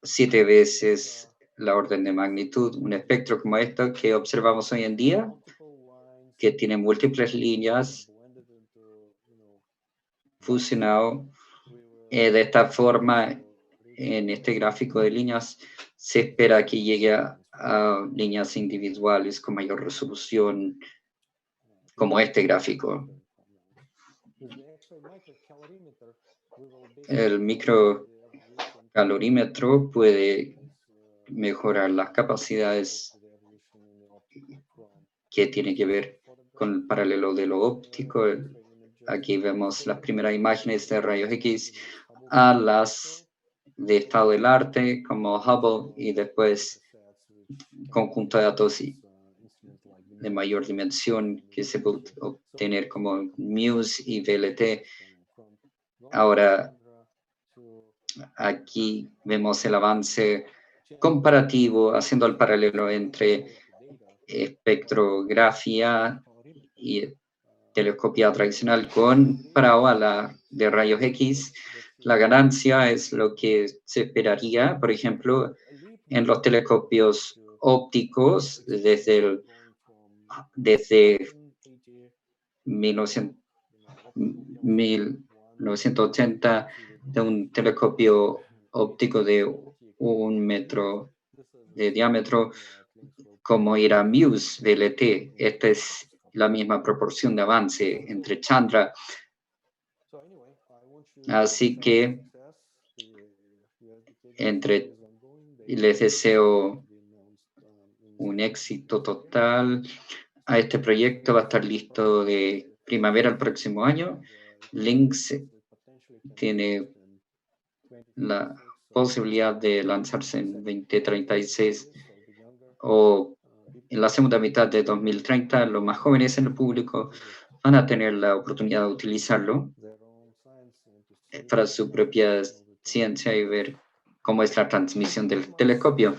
Speaker 2: 7 veces la orden de magnitud. Un espectro como este que observamos hoy en día, que tiene múltiples líneas fusionado de esta forma, en este gráfico de líneas, se espera que llegue a líneas individuales con mayor resolución, como este gráfico. El microcalorímetro puede mejorar las capacidades que tiene que ver con el paralelo de lo óptico. Aquí vemos las primeras imágenes de rayos X a las de estado del arte como Hubble y después conjunto de datos de mayor dimensión que se puede obtener como MUSE y VLT. Ahora, aquí vemos el avance comparativo haciendo el paralelo entre espectrografía y telescopía tradicional comparado a la de rayos X. La ganancia es lo que se esperaría, por ejemplo, en los telescopios ópticos desde 1980 de un telescopio óptico de 1 metro de diámetro, como era MUSE VLT. Esta es la misma proporción de avance entre Chandra. Así que les deseo un éxito total a este proyecto. Va a estar listo de primavera el próximo año. Lynx tiene la posibilidad de lanzarse en 2036 o en la segunda mitad de 2030. Los más jóvenes en el público van a tener la oportunidad de utilizarlo para su propia ciencia y ver cómo es la transmisión del telescopio.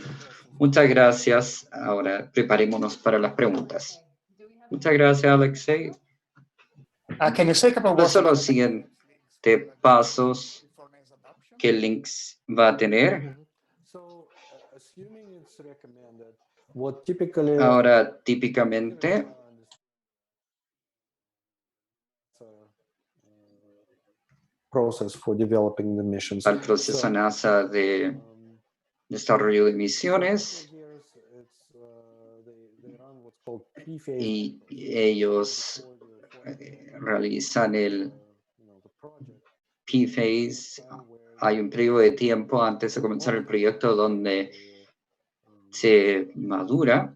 Speaker 2: Muchas gracias. Ahora preparémonos para las preguntas. Muchas gracias, Alexei. ¿Cuáles son los siguientes pasos que Lynx va a tener? Ahora, típicamente, al proceso NASA de desarrollo de misiones, y ellos realizan el P-Phase hay un periodo de tiempo antes de comenzar el proyecto donde se madura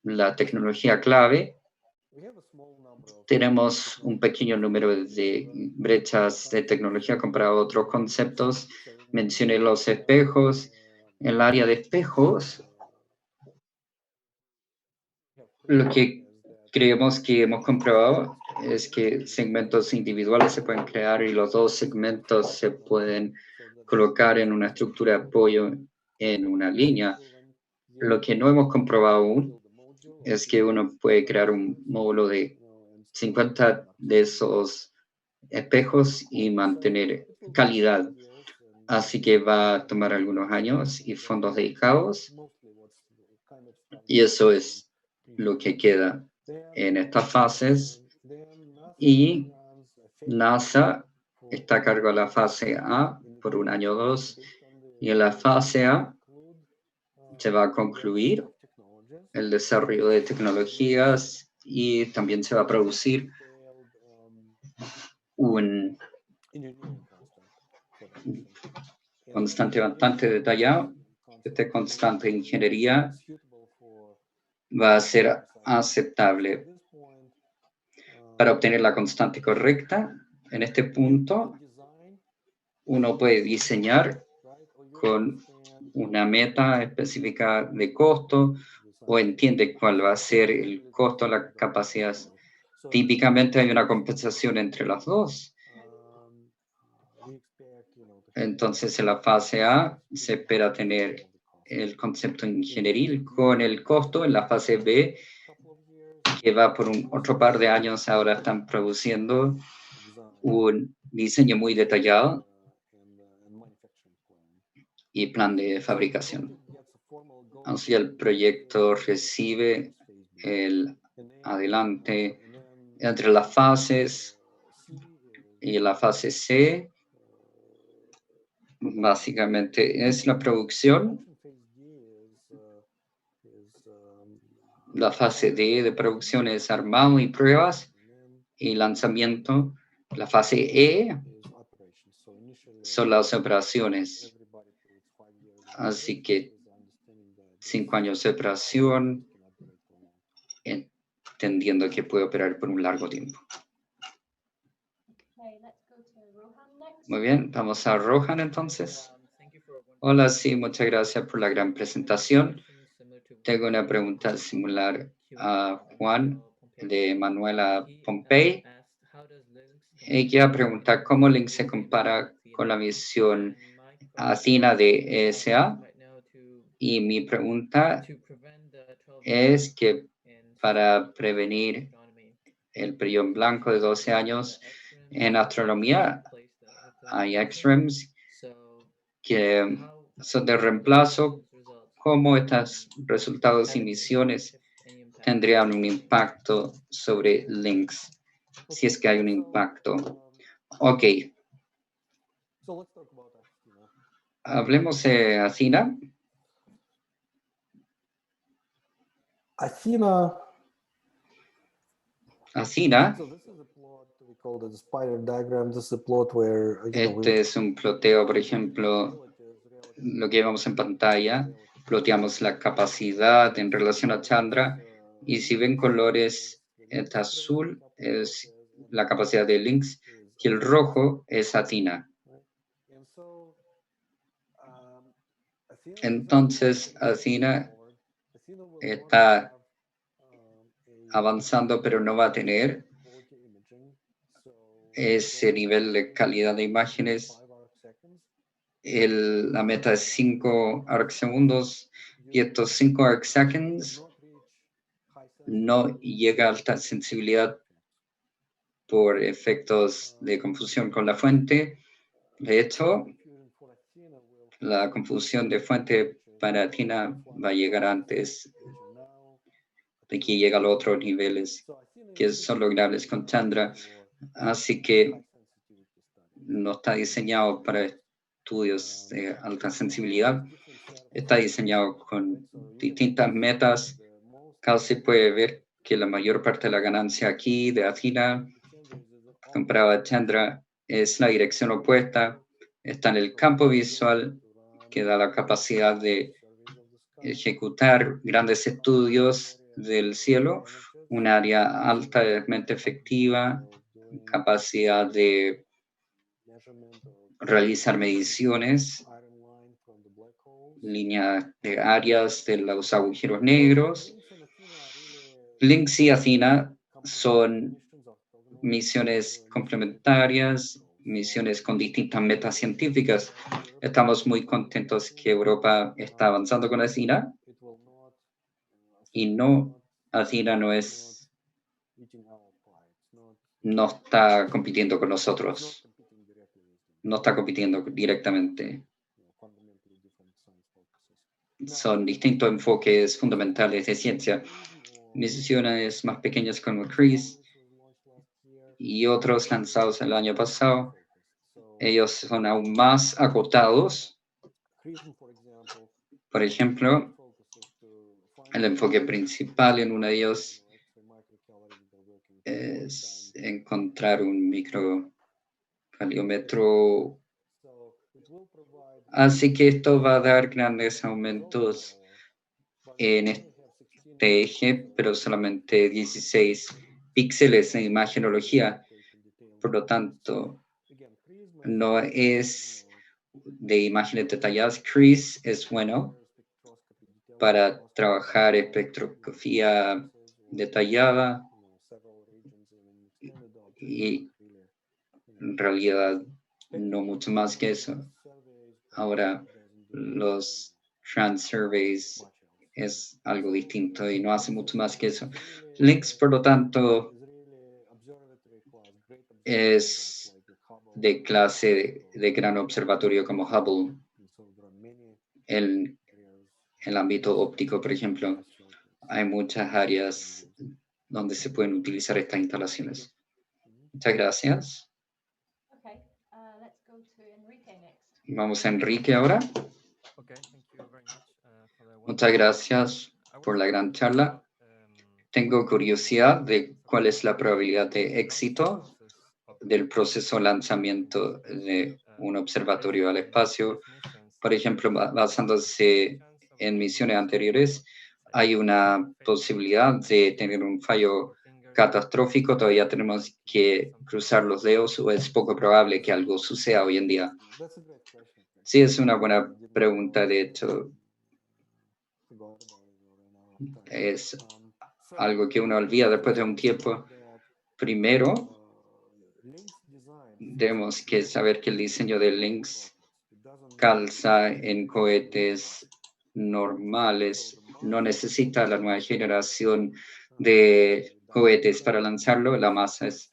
Speaker 2: la tecnología clave. Tenemos un pequeño número de brechas de tecnología comparado a otros conceptos. Mencioné los espejos. En el área de espejos, lo que creemos que hemos comprobado es que segmentos individuales se pueden crear y los dos segmentos se pueden colocar en una estructura de apoyo en una línea. Lo que no hemos comprobado aún es que uno puede crear un módulo de 50 de esos espejos y mantener calidad. Así que va a tomar algunos años y fondos dedicados. Y eso es lo que queda en estas fases. Y NASA está a cargo de la fase A por un año o dos. Y en la fase A se va a concluir el desarrollo de tecnologías y también se va a producir un constante bastante detallado. Este constante de ingeniería va a ser aceptable. Para obtener la constante correcta, en este punto, uno puede diseñar con una meta específica de costo o entiende cuál va a ser el costo, la capacidad. Típicamente hay una compensación entre las dos. Entonces, en la fase A se espera tener el concepto ingenieril con el costo. En la fase B, que va por otro par de años, ahora están produciendo un diseño muy detallado y plan de fabricación. Así el proyecto recibe el adelante entre las fases y la fase C. Básicamente es la producción. La fase D de producción es armado y pruebas y lanzamiento. La fase E son las operaciones. Así que 5 años de operación, entendiendo que puede operar por un largo tiempo. Muy bien, vamos a Rohan entonces. Hola, sí, muchas gracias por la gran presentación. Tengo una pregunta similar a Juan de Manuela Pompey. Ella pregunta cómo Link se compara con la misión Athena de ESA. Y mi pregunta es que para prevenir el periodo en blanco de 12 años en astronomía hay extremes que son de reemplazo. ¿Cómo estos resultados y misiones tendrían un impacto sobre links? Si es que hay un impacto. Ok. Hablemos de Athena. Athena. Este es un ploteo, por ejemplo, lo que vemos en pantalla. Ploteamos la capacidad en relación a Chandra. Y si ven colores, este azul es la capacidad de links, y el rojo es Athena. Entonces, Athena está avanzando, pero no va a tener ese nivel de calidad de imágenes. La meta es 5 arc segundos y estos 5 arc seconds no llega a alta sensibilidad por efectos de confusión con la fuente. De hecho, la confusión de fuente para Athena va a llegar antes de que llegue a los otros niveles que son logrables con Chandra. Así que no está diseñado para estudios de alta sensibilidad. Está diseñado con distintas metas. Casi puede ver que la mayor parte de la ganancia aquí de Athena comparada a Chandra es la dirección opuesta. está en el campo visual, que da la capacidad de ejecutar grandes estudios del cielo, un área altamente efectiva, capacidad de realizar mediciones, líneas de áreas de los agujeros negros. Lynx y Athena son misiones complementarias, misiones con distintas metas científicas. Estamos muy contentos que Europa está avanzando con Athena y Athena no está compitiendo con nosotros, no está compitiendo directamente. Son distintos enfoques fundamentales de ciencia. Misiones más pequeñas como CREASE y otros lanzados el año pasado, ellos son aún más acotados. Por ejemplo, el enfoque principal en uno de ellos es encontrar un microcaliómetro. Así que esto va a dar grandes aumentos en este eje, pero solamente 16 píxeles en imagenología. Por lo tanto, no es de imágenes detalladas. CREASE es bueno para trabajar espectroscopía detallada y en realidad no mucho más que eso. Ahora, los trans surveys es algo distinto y no hace mucho más que eso. Lynx, por lo tanto, es de clase de gran observatorio como Hubble. En el ámbito óptico, por ejemplo, hay muchas áreas donde se pueden utilizar estas instalaciones. Muchas gracias. Vamos a Enrique ahora. Muchas gracias por la gran charla. Tengo curiosidad de cuál es la probabilidad de éxito del proceso de lanzamiento de un observatorio al espacio. Por ejemplo, basándose en misiones anteriores, hay una posibilidad de tener un fallo catastrófico. Todavía tenemos que cruzar los dedos o es poco probable que algo suceda hoy en día. Sí, es una buena pregunta. De hecho, es algo que uno olvida después de un tiempo. Primero, tenemos que saber que el diseño de Lynx calza en cohetes normales, no necesita la nueva generación de cohetes para lanzarlo. La masa es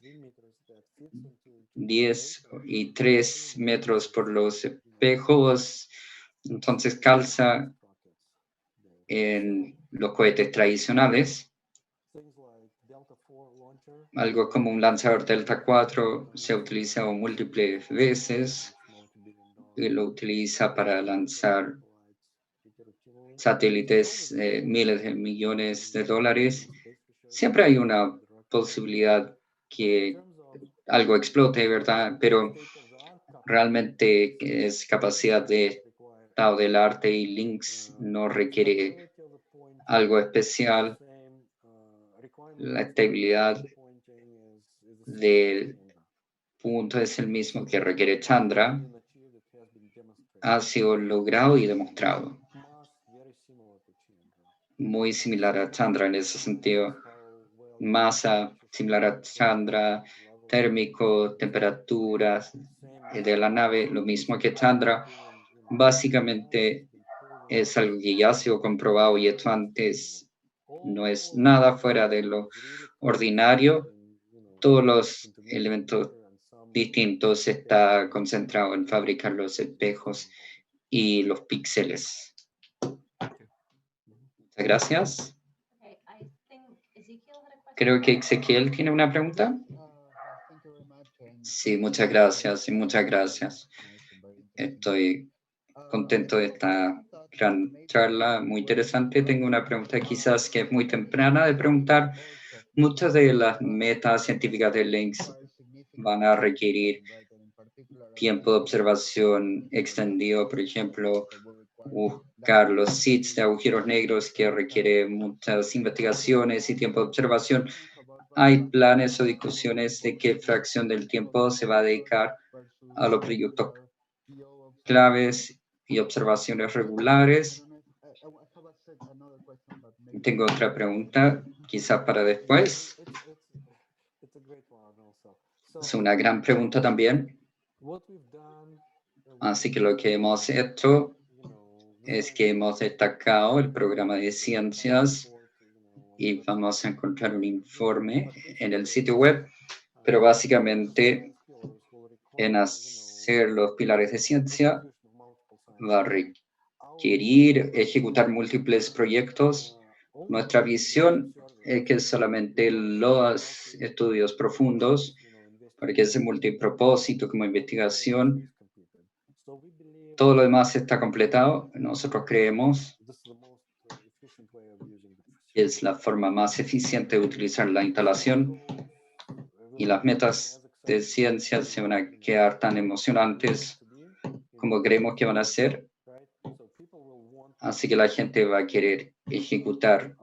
Speaker 2: 10 y 3 metros por los espejos, entonces calza en los cohetes tradicionales. Algo como un lanzador Delta 4 se ha utilizado múltiples veces y lo utiliza para lanzar satélites, miles de millones de dólares. Siempre hay una posibilidad que algo explote, ¿verdad? Pero realmente es capacidad de estado del arte y Lynx no requiere algo especial. La estabilidad del punto es el mismo que requiere Chandra. Ha sido logrado y demostrado. Muy similar a Chandra en ese sentido. Masa similar a Chandra, térmico, temperaturas de la nave, lo mismo que Chandra. Básicamente es algo que ya ha sido comprobado y esto antes no es nada fuera de lo ordinario. Todos los elementos distintos está concentrado en fabricar los espejos y los píxeles. Muchas gracias. Creo que Ezequiel tiene una pregunta. Sí, muchas gracias y muchas gracias. Estoy contento de esta gran charla, muy interesante. Tengo una pregunta quizás que es muy temprana de preguntar. Muchas de las metas científicas de Lynx van a requerir tiempo de observación extendido, por ejemplo, buscar los seeds de agujeros negros que requiere muchas investigaciones y tiempo de observación. Hay planes o discusiones de qué fracción del tiempo se va a dedicar a los proyectos claves y observaciones regulares. Tengo otra pregunta, quizás para después. Es una gran pregunta también. Así que lo que hemos hecho es que hemos destacado el programa de ciencias y vamos a encontrar un informe en el sitio web, pero básicamente en hacer los pilares de ciencia va a requerir ejecutar múltiples proyectos. Nuestra visión es que solamente los estudios profundos, porque es multipropósito como investigación, todo lo demás está completado. Nosotros creemos que es la forma más eficiente de utilizar la instalación y las metas de ciencia se van a quedar tan emocionantes como creemos que van a ser. Así que la gente va a querer ejecutar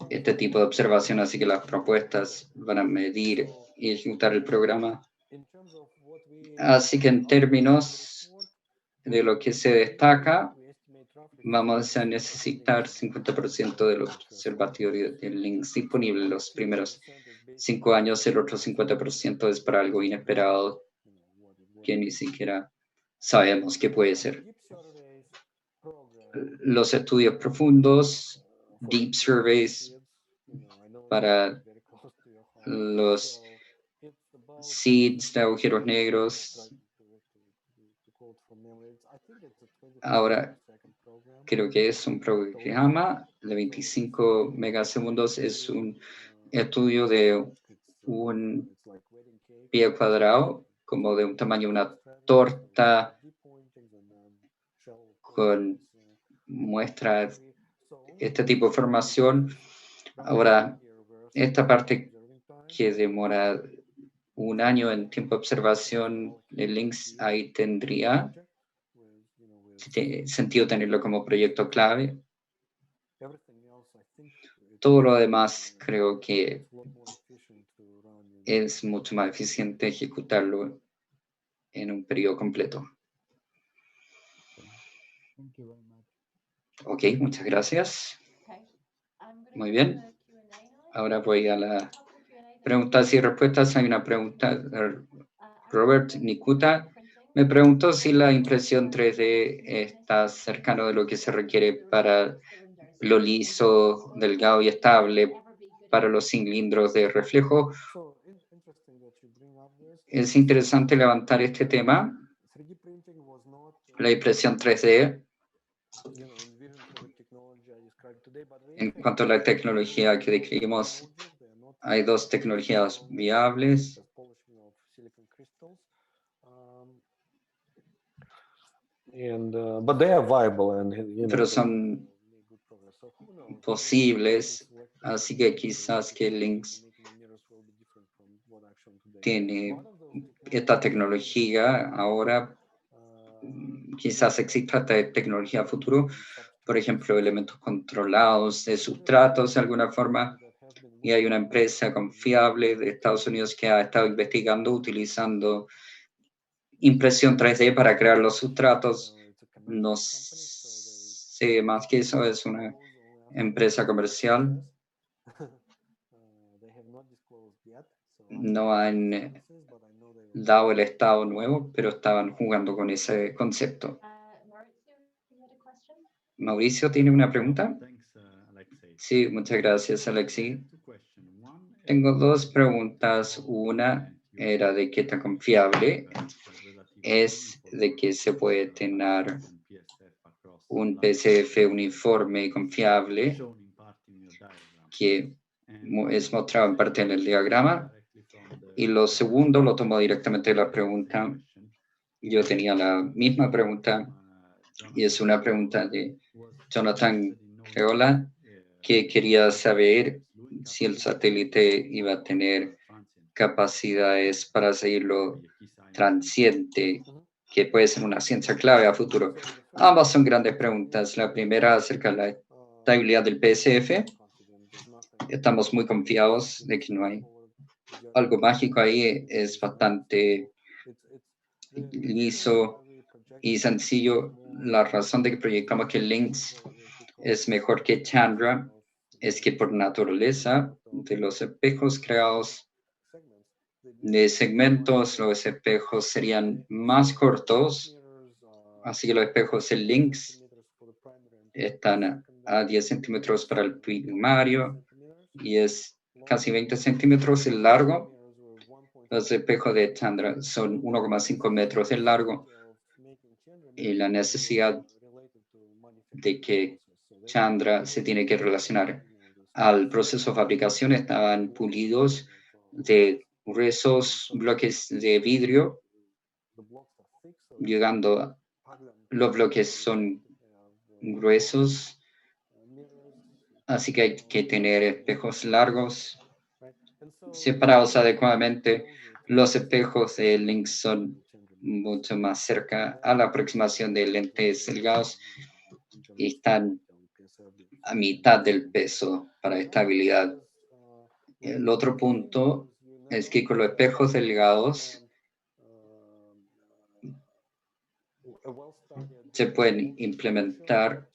Speaker 2: este tipo de observación, así que las propuestas van a medir y ejecutar el programa. Así que en términos de lo que se destaca, vamos a necesitar 50% de los observatorios de links disponibles los primeros 5 años, el otro 50% es para algo inesperado que ni siquiera sabemos qué puede ser. Los estudios profundos, deep surveys, para los seeds de agujeros negros. Ahora, creo que es un programa de 25 megasegundos, es un estudio de un pie cuadrado, como de un tamaño de una torta, con muestra este tipo de información. Ahora, esta parte que demora un año en tiempo de observación de links, ahí tendría sentido tenerlo como proyecto clave. Todo lo demás creo que es mucho más eficiente ejecutarlo en un periodo completo. Ok, muchas gracias. Muy bien. Ahora voy a las preguntas y respuestas. Hay una pregunta. Robert Nikuta me preguntó si la impresión 3D está cercano de lo que se requiere para lo liso, delgado y estable para los cilindros de reflejo. Es interesante levantar este tema. La impresión 3D, en cuanto a la tecnología que describimos, hay dos tecnologías viables. Pero son posibles, así que quizás que Lynx tiene esta tecnología ahora, quizás exista esta tecnología a futuro, por ejemplo, elementos controlados de sustratos de alguna forma, y hay una empresa confiable de Estados Unidos que ha estado investigando utilizando impresión 3D para crear los sustratos. No sé más que eso, es una empresa comercial. No han dado el estado nuevo, pero estaban jugando con ese concepto. Mauricio, ¿tiene una pregunta? Sí, muchas gracias, Alexi. Tengo dos preguntas. Una era de qué tan confiable es de que se puede tener un PCF uniforme y confiable que es mostrado en parte en el diagrama. Y lo segundo lo tomo directamente de la pregunta. Yo tenía la misma pregunta y es una pregunta de Jonathan Creola, que quería saber si el satélite iba a tener capacidades para seguirlo transiente, que puede ser una ciencia clave a futuro? Ambas son grandes preguntas. La primera acerca de la estabilidad del PSF. Estamos muy confiados de que no hay algo mágico ahí. Es bastante liso y sencillo. La razón de que proyectamos que Lynx es mejor que Chandra es que por naturaleza de los espejos creados de segmentos, los espejos serían más cortos, así que los espejos en Lynx están a 10 centímetros para el primario y es casi 20 centímetros el largo. Los espejos de Chandra son 1,5 metros de largo y la necesidad de que Chandra se tiene que relacionar al proceso de fabricación estaban pulidos de gruesos bloques de vidrio, llegando, los bloques son gruesos, así que hay que tener espejos largos separados adecuadamente. Los espejos de Lynx son mucho más cerca a la aproximación de lentes delgados y están a mitad del peso para estabilidad. El otro punto es que con los espejos delgados se pueden implementar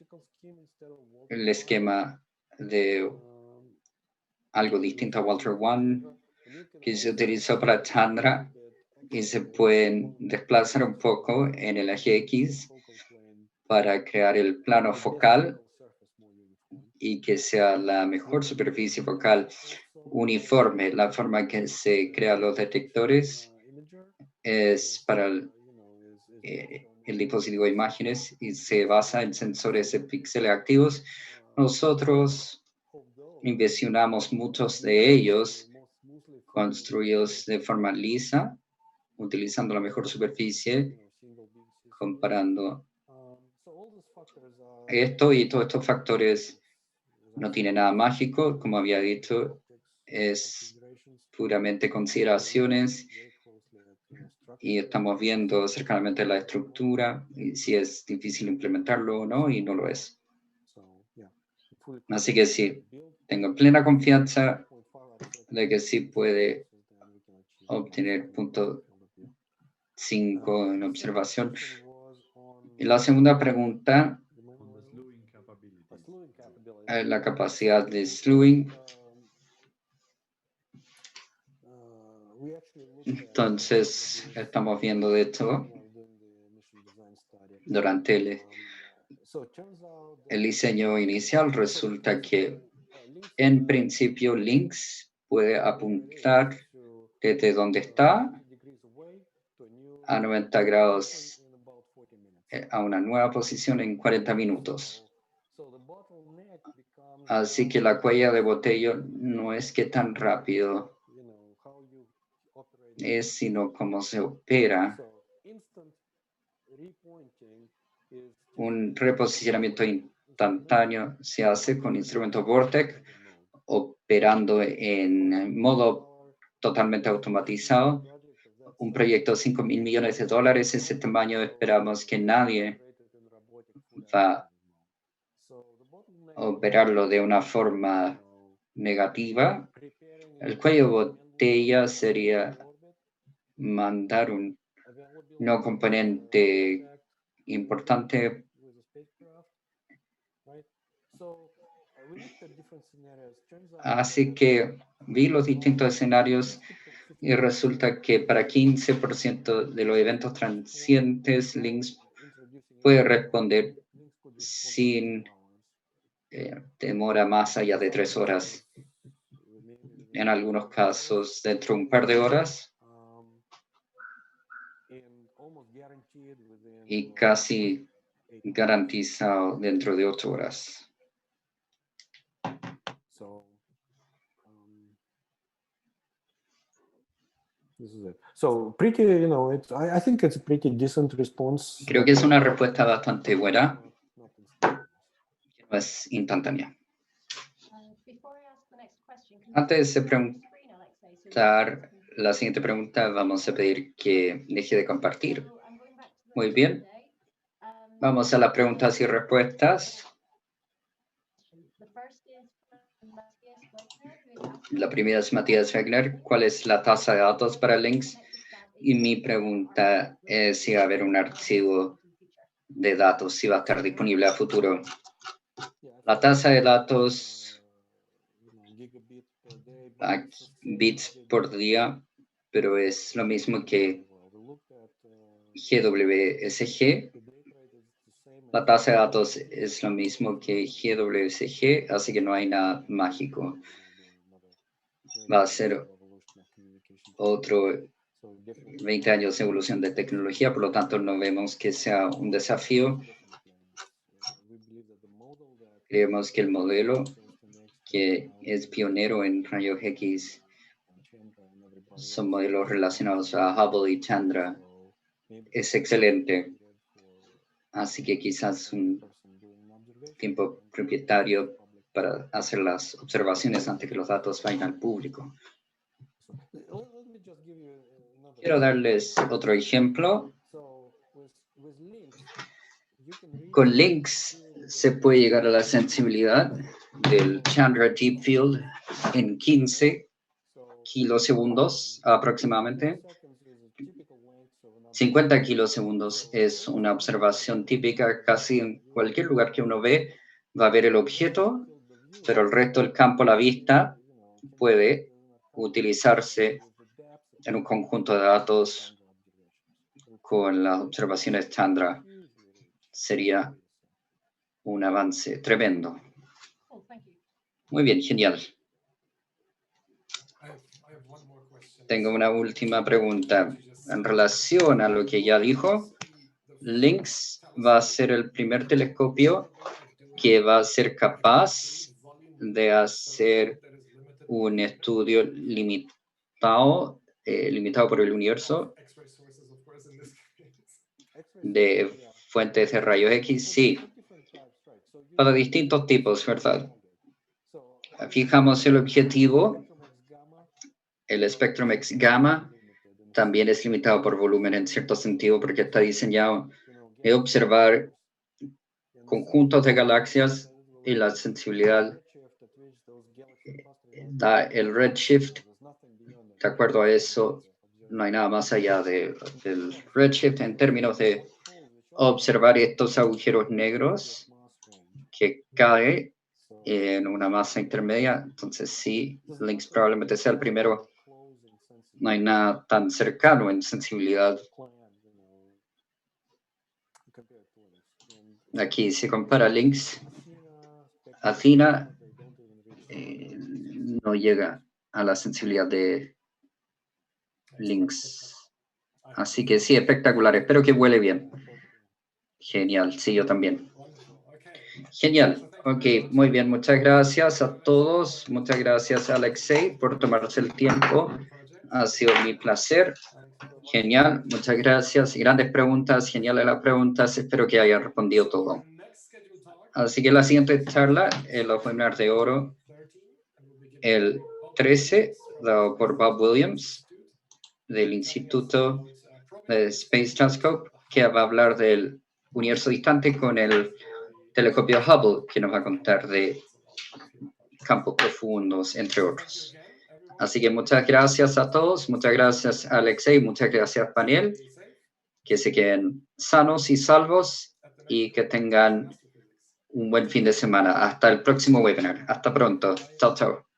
Speaker 2: el esquema de algo distinto a Walter One que se utilizó para Chandra y se pueden desplazar un poco en el eje X para crear el plano focal y que sea la mejor superficie focal uniforme. La forma en que se crean los detectores es para el dispositivo de imágenes y se basa en sensores de píxeles activos. Nosotros inversionamos muchos de ellos construidos de forma lisa, utilizando la mejor superficie, comparando esto y todos estos factores. No tiene nada mágico, como había dicho, es puramente consideraciones y estamos viendo cercanamente la estructura y si es difícil implementarlo o no, y no lo es. Así que sí, tengo plena confianza de que sí puede obtener punto 5 en observación. Y la segunda pregunta, la capacidad de slewing. Entonces, estamos viendo de esto durante el diseño inicial. Resulta que en principio Lynx puede apuntar desde donde está a 90 grados a una nueva posición en 40 minutos. Así que la cuella de botella no es que tan rápido es, sino cómo se opera. Un reposicionamiento instantáneo se hace con instrumentos Vortex, operando en modo totalmente automatizado. Un proyecto de $5 mil millones, ese tamaño, esperamos que nadie va a operarlo de una forma negativa. El cuello de botella sería mandar un no componente importante. Así que vi los distintos escenarios y resulta que para 15% de los eventos transientes, Lynx puede responder sin demora más allá de 3 horas. En algunos casos, dentro de un par de horas. Y casi garantizado dentro de 8 horas. Creo que es una respuesta bastante buena. No es instantánea. Antes de preguntar la siguiente pregunta vamos a pedir que deje de compartir. Muy bien. Vamos a las preguntas y respuestas. La primera es Matías Wegner. ¿Cuál es la tasa de datos para links? Y mi pregunta es si va a haber un archivo de datos, si va a estar disponible a futuro. La tasa de datos a bits por día, pero es lo mismo que GWSG. La tasa de datos es lo mismo que GWSG, así que no hay nada mágico. Va a ser otro 20 años de evolución de tecnología, por lo tanto no vemos que sea un desafío. Creemos que el modelo que es pionero en rayos X son modelos relacionados a Hubble y Chandra. Es excelente. Así que quizás un tiempo propietario para hacer las observaciones antes que los datos vayan al público. Quiero darles otro ejemplo. Con links se puede llegar a la sensibilidad del Chandra Deep Field en 15 kilosegundos aproximadamente. 50 kilosegundos es una observación típica. Casi en cualquier lugar que uno ve va a ver el objeto, pero el resto del campo a la vista puede utilizarse en un conjunto de datos con las observaciones Chandra. Sería un avance tremendo. Muy bien, genial. Tengo una última pregunta. En relación a lo que ya dijo, LINX va a ser el primer telescopio que va a ser capaz de hacer un estudio limitado por el universo de fuentes de rayos X, sí, para distintos tipos, ¿verdad? Fijamos el objetivo, el Spectrum X Gamma también es limitado por volumen en cierto sentido porque está diseñado de observar conjuntos de galaxias y la sensibilidad da el redshift. De acuerdo a eso, no hay nada más allá del redshift en términos de observar estos agujeros negros que cae en una masa intermedia. Entonces sí, LINX probablemente sea el primero. No hay nada tan cercano en sensibilidad. Aquí se compara LINX. Athena no llega a la sensibilidad de LINX. Así que sí, espectacular. Espero que huele bien. Genial, sí, yo también. Genial. Ok, muy bien. Muchas gracias a todos. Muchas gracias a Alexei por tomarse el tiempo. Ha sido mi placer. Genial, muchas gracias. Grandes preguntas, geniales las preguntas. Espero que haya respondido todo. Así que la siguiente charla, los webinars de oro, el 13, dado por Bob Williams, del Instituto de Space Telescope, que va a hablar del universo distante con el telescopio Hubble, que nos va a contar de campos profundos, entre otros. Así que muchas gracias a todos, muchas gracias a Alexei, muchas gracias panel, que se queden sanos y salvos y que tengan un buen fin de semana. Hasta el próximo webinar. Hasta pronto. Chao, chao.